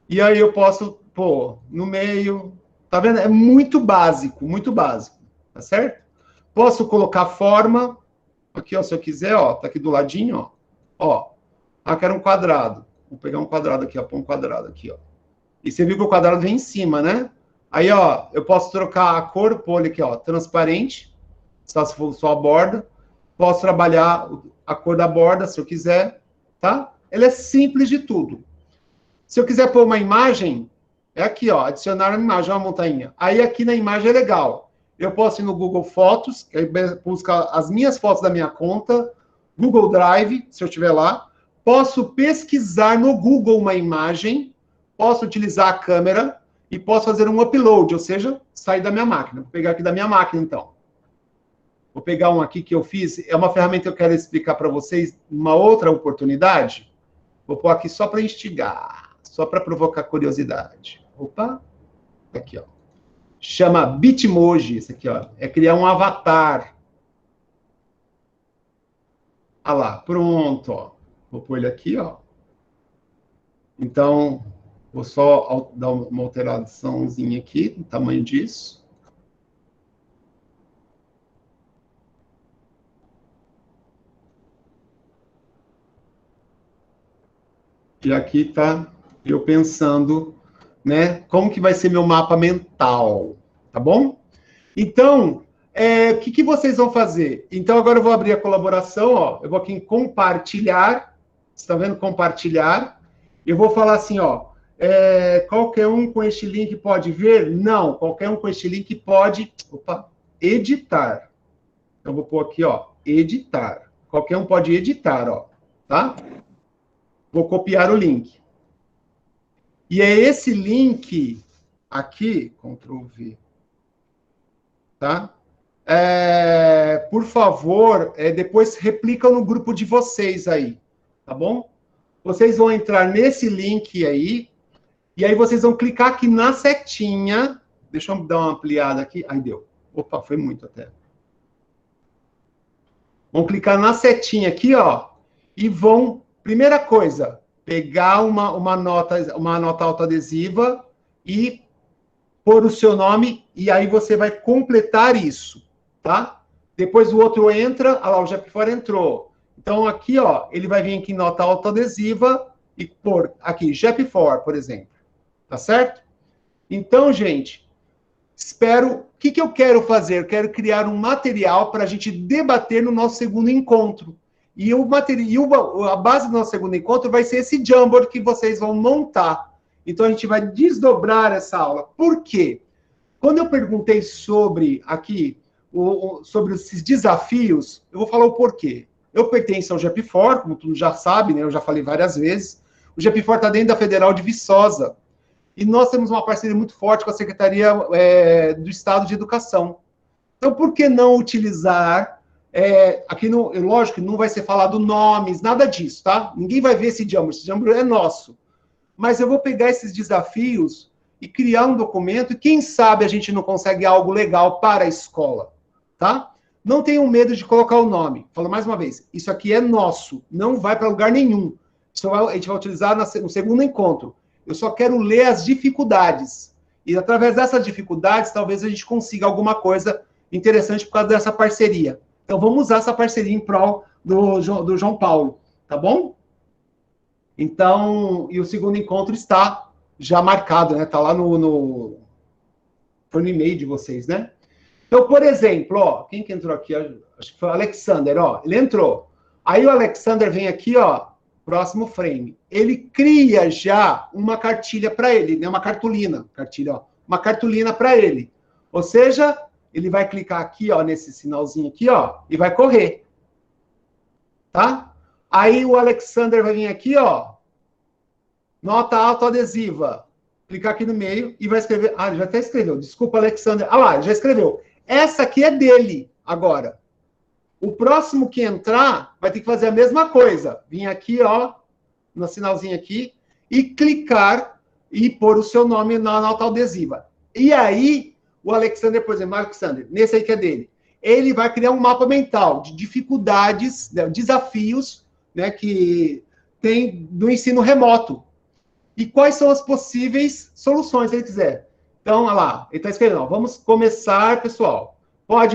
E aí eu posso pôr no meio, tá vendo? É muito básico, tá certo? Posso colocar forma, aqui, ó, se eu quiser, ó, tá aqui do ladinho, ó. Ah, quero um quadrado. Vou pegar um quadrado aqui, ó, pôr um quadrado aqui, ó. E você viu que o quadrado vem em cima, né? Aí, ó, eu posso trocar a cor, pôr ele aqui, ó, transparente, se for só a borda. Posso trabalhar a cor da borda, se eu quiser, tá? Ele é simples de tudo. Se eu quiser pôr uma imagem, é aqui, ó, adicionar uma imagem, uma montanha. Aí, aqui na imagem é legal. Eu posso ir no Google Fotos, buscar as minhas fotos da minha conta, Google Drive, se eu estiver lá. Posso pesquisar no Google uma imagem, posso utilizar a câmera e posso fazer um upload, ou seja, sair da minha máquina. Vou pegar aqui da minha máquina, então. Vou pegar um aqui que eu fiz. É uma ferramenta que eu quero explicar para vocês numa outra oportunidade. Vou pôr aqui só para instigar, só para provocar curiosidade. Opa! Aqui, ó. Chama Bitmoji, esse aqui, ó. É criar um avatar. Ah lá, pronto, ó. Vou pôr ele aqui, ó. Então, vou só dar uma alteraçãozinha aqui, no tamanho disso. E aqui tá eu pensando, né, como que vai ser meu mapa mental, tá bom? Então, o que vocês vão fazer? Então, agora eu vou abrir a colaboração, ó. Eu vou aqui em compartilhar. Você está vendo compartilhar? Eu vou falar assim, ó. Qualquer um com este link pode ver? Não, qualquer um com este link pode editar. Então, eu vou pôr aqui, ó, editar. Qualquer um pode editar, ó, tá? Vou copiar o link. E é esse link aqui, Ctrl V, tá? Por favor, depois replica no grupo de vocês aí, tá bom? vocês vão entrar nesse link aí, e aí vocês vão clicar aqui na setinha. Deixa eu dar uma ampliada aqui. Aí deu. Opa, foi muito até. Vão clicar na setinha aqui, ó, e vão, primeira coisa, pegar uma nota autoadesiva e pôr o seu nome, e aí você vai completar isso, tá? Depois o outro entra, olha lá, o JEP4 entrou. Então, aqui, ó, ele vai vir aqui em nota autoadesiva e pôr aqui, JEP4, por exemplo. Tá certo? Então, gente, espero... O que eu quero fazer? Eu quero criar um material para a gente debater no nosso segundo encontro. E a base do nosso segundo encontro vai ser esse Jamboard que vocês vão montar. Então, a gente vai desdobrar essa aula. Por quê? Quando eu perguntei sobre aqui, sobre esses desafios, eu vou falar o porquê. Eu pertenço ao JEP4, como tu já sabe, né? Eu já falei várias vezes. O JEP4 está dentro da Federal de Viçosa. E nós temos uma parceria muito forte com a Secretaria do Estado de Educação. Então, por que não utilizar... aqui, lógico que não vai ser falado nomes, nada disso, tá? Ninguém vai ver esse Jamboard é nosso. Mas eu vou pegar esses desafios e criar um documento, e quem sabe a gente não consegue algo legal para a escola, tá? Não tenham medo de colocar o nome. Falo mais uma vez, isso aqui é nosso, não vai para lugar nenhum. A gente vai utilizar no segundo encontro. Eu só quero ler as dificuldades. E através dessas dificuldades, talvez a gente consiga alguma coisa interessante por causa dessa parceria. Então, vamos usar essa parceria em prol do João Paulo, tá bom? Então, e o segundo encontro está já marcado, né? Está lá foi no e-mail de vocês, né? Então, por exemplo, ó, quem que entrou aqui? Acho que foi o Alexander, ó. Ele entrou. Aí o Alexander vem aqui, ó, próximo frame. Ele cria já uma cartilha para ele, né? Uma cartolina. Cartilha, ó. Uma cartolina para ele. Ou seja, ele vai clicar aqui, ó, nesse sinalzinho aqui, ó, e vai correr. Tá? Aí o Alexander vai vir aqui, ó, nota autoadesiva. Clicar aqui no meio e vai escrever... Ah, ele já até escreveu. Desculpa, Alexander. Ah lá, ele já escreveu. Essa aqui é dele, agora. O próximo que entrar vai ter que fazer a mesma coisa. Vir aqui, ó, no sinalzinho aqui, e clicar e pôr o seu nome na nota adesiva. E aí, o Alexander, por exemplo, Alexander, nesse aí que é dele, ele vai criar um mapa mental de dificuldades, né, desafios, né, que tem do ensino remoto. E quais são as possíveis soluções, se ele quiser. Então, olha lá, ele está escrevendo, ó, vamos começar, pessoal.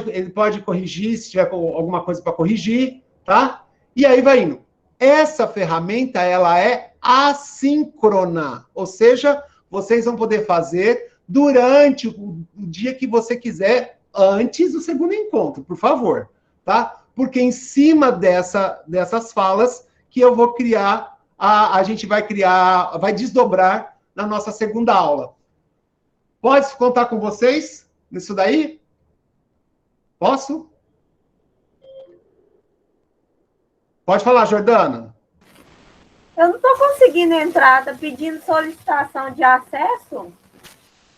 Ele pode corrigir, se tiver alguma coisa para corrigir, tá? E aí vai indo. Essa ferramenta, ela é assíncrona, ou seja, vocês vão poder fazer durante o dia que você quiser, antes do segundo encontro, por favor, tá? Porque em cima dessas falas que eu vou criar, a gente vai criar, vai desdobrar na nossa segunda aula. Pode contar com vocês nisso daí? Posso? Pode falar, Jordana. Eu não estou conseguindo entrar, tá pedindo solicitação de acesso.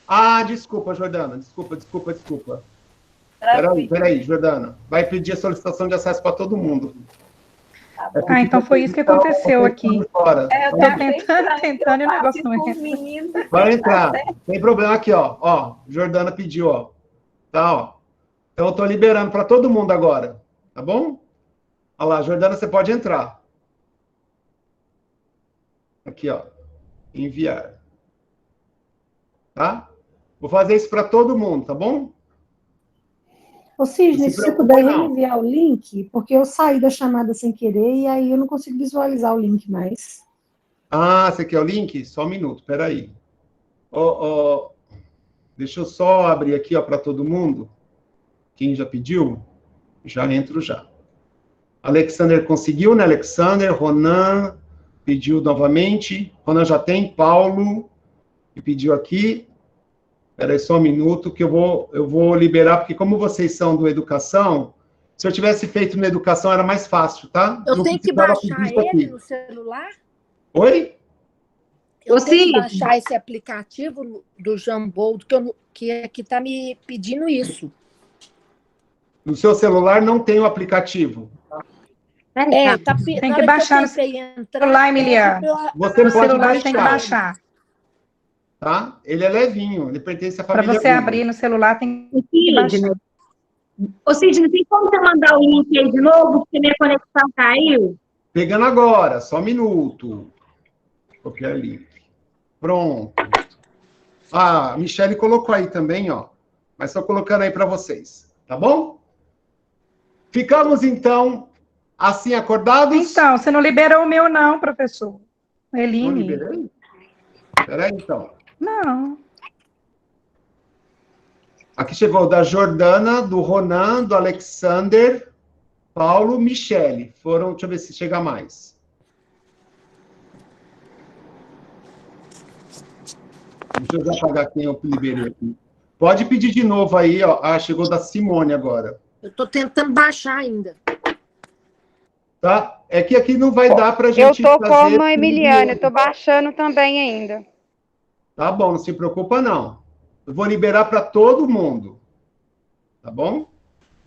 Ah, desculpa, Jordana. Desculpa. Peraí, Jordana. Vai pedir a solicitação de acesso para todo mundo. Tá, então foi isso que aconteceu aqui. Eu tô tentando e o negócio não é. Vai entrar. Tem problema aqui, ó. Ó, Jordana pediu, ó. Tá, ó. Então eu tô liberando para todo mundo agora. Tá bom? Olha lá, Jordana, você pode entrar. Aqui, ó. Enviar. Tá? Vou fazer isso para todo mundo, tá bom? Ô, Cisne, se você puder enviar o link, porque eu saí da chamada sem querer e aí eu não consigo visualizar o link mais. Ah, você quer o link? Só um minuto, peraí. Deixa eu só abrir aqui, ó, para todo mundo. Quem já pediu, já entro já. Alexander conseguiu, né, Alexander? Ronan pediu novamente. Ronan já tem. Paulo, que pediu aqui. Espera aí só um minuto que eu vou liberar, porque como vocês são do Educação, se eu tivesse feito na Educação era mais fácil, tá? Eu tenho que baixar ele no celular? Oi? Eu tenho que baixar esse aplicativo do Jamboard, que está me pedindo isso. No seu celular não tem o aplicativo. Tem que baixar no celular, Emiliano. Você No pode celular tem que baixar, baixar. tá? Ele é levinho, ele pertence à Para família você Google. abrir no celular tem que baixar. Ô, Sidney, tem como você mandar o link aí de novo, porque minha conexão caiu? Pegando agora, só um minuto. Copiar link. Pronto. Ah, a Michele colocou aí também, ó. Mas estou colocando aí para vocês, tá bom? Ficamos, então, assim acordados? Então, você não liberou o meu, não, professor. Não Eline. liberei? Peraí, então. Não. Aqui chegou da Jordana, do Ronan, do Alexander, Paulo, Michele. Foram, deixa eu ver se chega mais. Deixa eu já apagar quem eu liberei aqui. Pode pedir de novo aí, ó. Ah, chegou da Simone agora. Eu estou tentando baixar ainda. Tá? É que aqui não vai dar pra gente Eu tô fazer... como a Emiliana, eu tô baixando também ainda. Tá bom, não se preocupa, não. Eu vou liberar para todo mundo. Tá bom?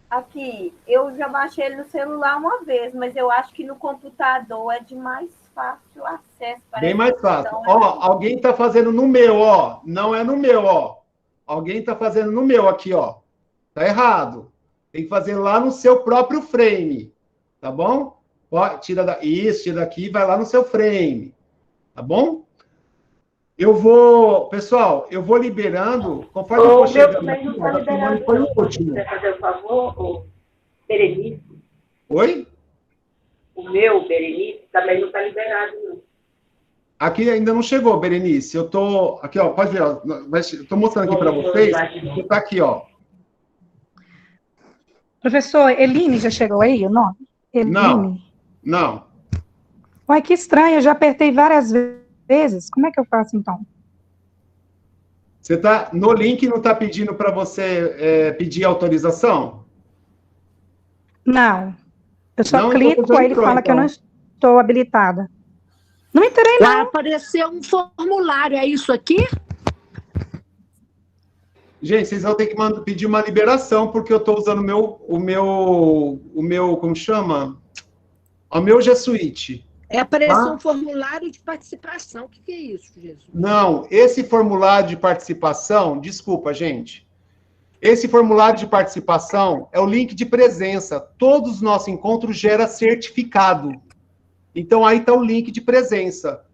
Aqui, eu já baixei ele no celular uma vez, mas eu acho que no computador é de mais fácil acesso. Bem mais fácil. Então, Ó, alguém tá fazendo no meu, ó. Não é no meu, ó. Alguém tá fazendo no meu aqui, ó. Tá errado. Tem que fazer lá no seu próprio frame. Tá bom? Ó, isso, tira daqui e vai lá no seu frame. Tá bom? Pessoal, eu vou liberando, conforme eu vou chegando. O meu também não está liberado. Você quer fazer o favor, Berenice? Oi? O meu, Berenice, também não está liberado, não. Aqui ainda não chegou, Berenice. Eu tô... Aqui, ó, pode ver, ó. Estou mostrando aqui para vocês. Você tá aqui, ó. Professor, Eline já chegou aí, o nome? Eline. Não. Uai, que estranho, eu já apertei várias vezes. Como é que eu faço, então? Você tá... No link não está pedindo para você pedir autorização? Não. Eu só Não, clico, então aí ele fala então. que eu não estou habilitada. Não entrei, não. Vai aparecer um formulário, é isso aqui? Gente, vocês vão ter que pedir uma liberação, porque eu estou usando o meu, como chama? O meu G Suite. Apareceu um formulário de participação. O que é isso, Jesus? Não, esse formulário de participação, desculpa, gente. Esse formulário de participação é o link de presença. Todos os nossos encontros geram certificado. Então, aí está o link de presença.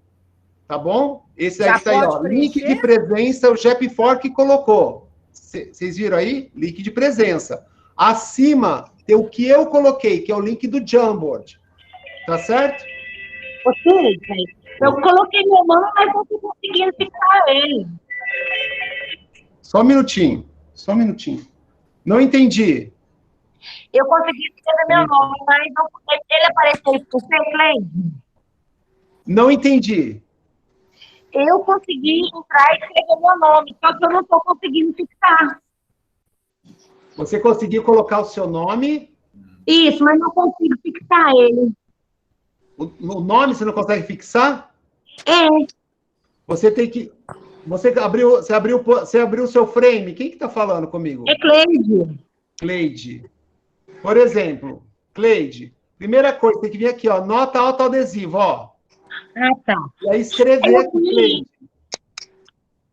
Tá bom? Esse aí está aí, ó. Link de presença, o JepFor que colocou. Vocês viram aí? Link de presença. Acima tem o que eu coloquei, que é o link do Jamboard. Tá certo? Eu coloquei meu nome, mas não estou conseguindo fixar ele. Só um minutinho. Só um minutinho. Não entendi. Eu consegui escrever meu nome, mas não, ele apareceu por ser Cleide. Não entendi. Eu consegui entrar e escrever meu nome, só que eu não estou conseguindo fixar. Você conseguiu colocar o seu nome? Isso, mas não consigo fixar ele. O nome você não consegue fixar? É. Você tem que... Você abriu o seu frame. Quem que está falando comigo? É Cleide. Cleide. Por exemplo, Cleide. Primeira coisa, tem que vir aqui, ó. Nota autoadesivo, ó. Ah, tá. E aí escrever aqui, Cleide.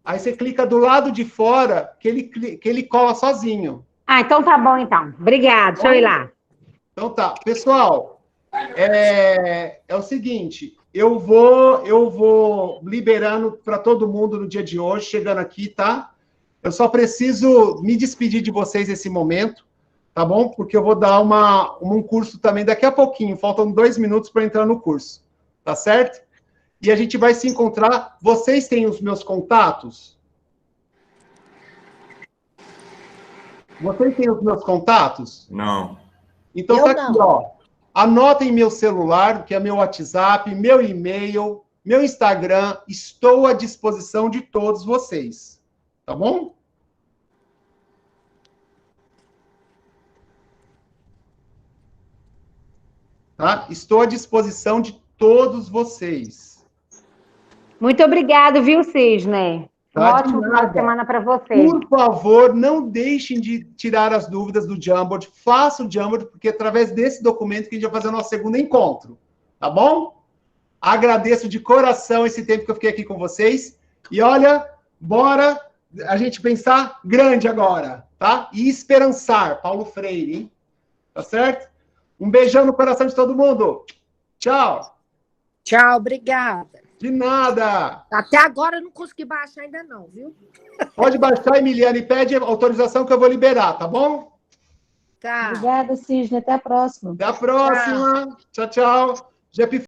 Aí você clica do lado de fora, que ele cola sozinho. Ah, então tá bom, então. Obrigada, deixa eu ir lá. Então tá. Pessoal, é o seguinte, eu vou liberando para todo mundo no dia de hoje, chegando aqui, tá? Eu só preciso me despedir de vocês nesse momento, tá bom? Porque eu vou dar um curso também daqui a pouquinho, faltam 2 minutos para entrar no curso, tá certo? E a gente vai se encontrar. Vocês têm os meus contatos? Vocês têm os meus contatos? Não. Então tá aqui, ó. Anotem meu celular, que é meu WhatsApp, meu e-mail, meu Instagram. Estou à disposição de todos vocês. Tá bom? Tá? Estou à disposição de todos vocês. Muito obrigado, viu, Sidney? Tá? Ótimo final de semana para você. Por favor, não deixem de tirar as dúvidas do Jamboard. Faça o Jamboard, porque é através desse documento que a gente vai fazer o nosso segundo encontro. Tá bom? Agradeço de coração esse tempo que eu fiquei aqui com vocês. E olha, bora a gente pensar grande agora, tá? E esperançar, Paulo Freire, hein? Tá certo? Um beijão no coração de todo mundo. Tchau. Tchau, obrigada. De nada. Até agora eu não consegui baixar ainda não, viu? Pode baixar, Emiliane, e pede autorização que eu vou liberar, tá bom? Tá. Obrigada, Cisne. Até a próxima. Até a próxima. Tchau, tchau.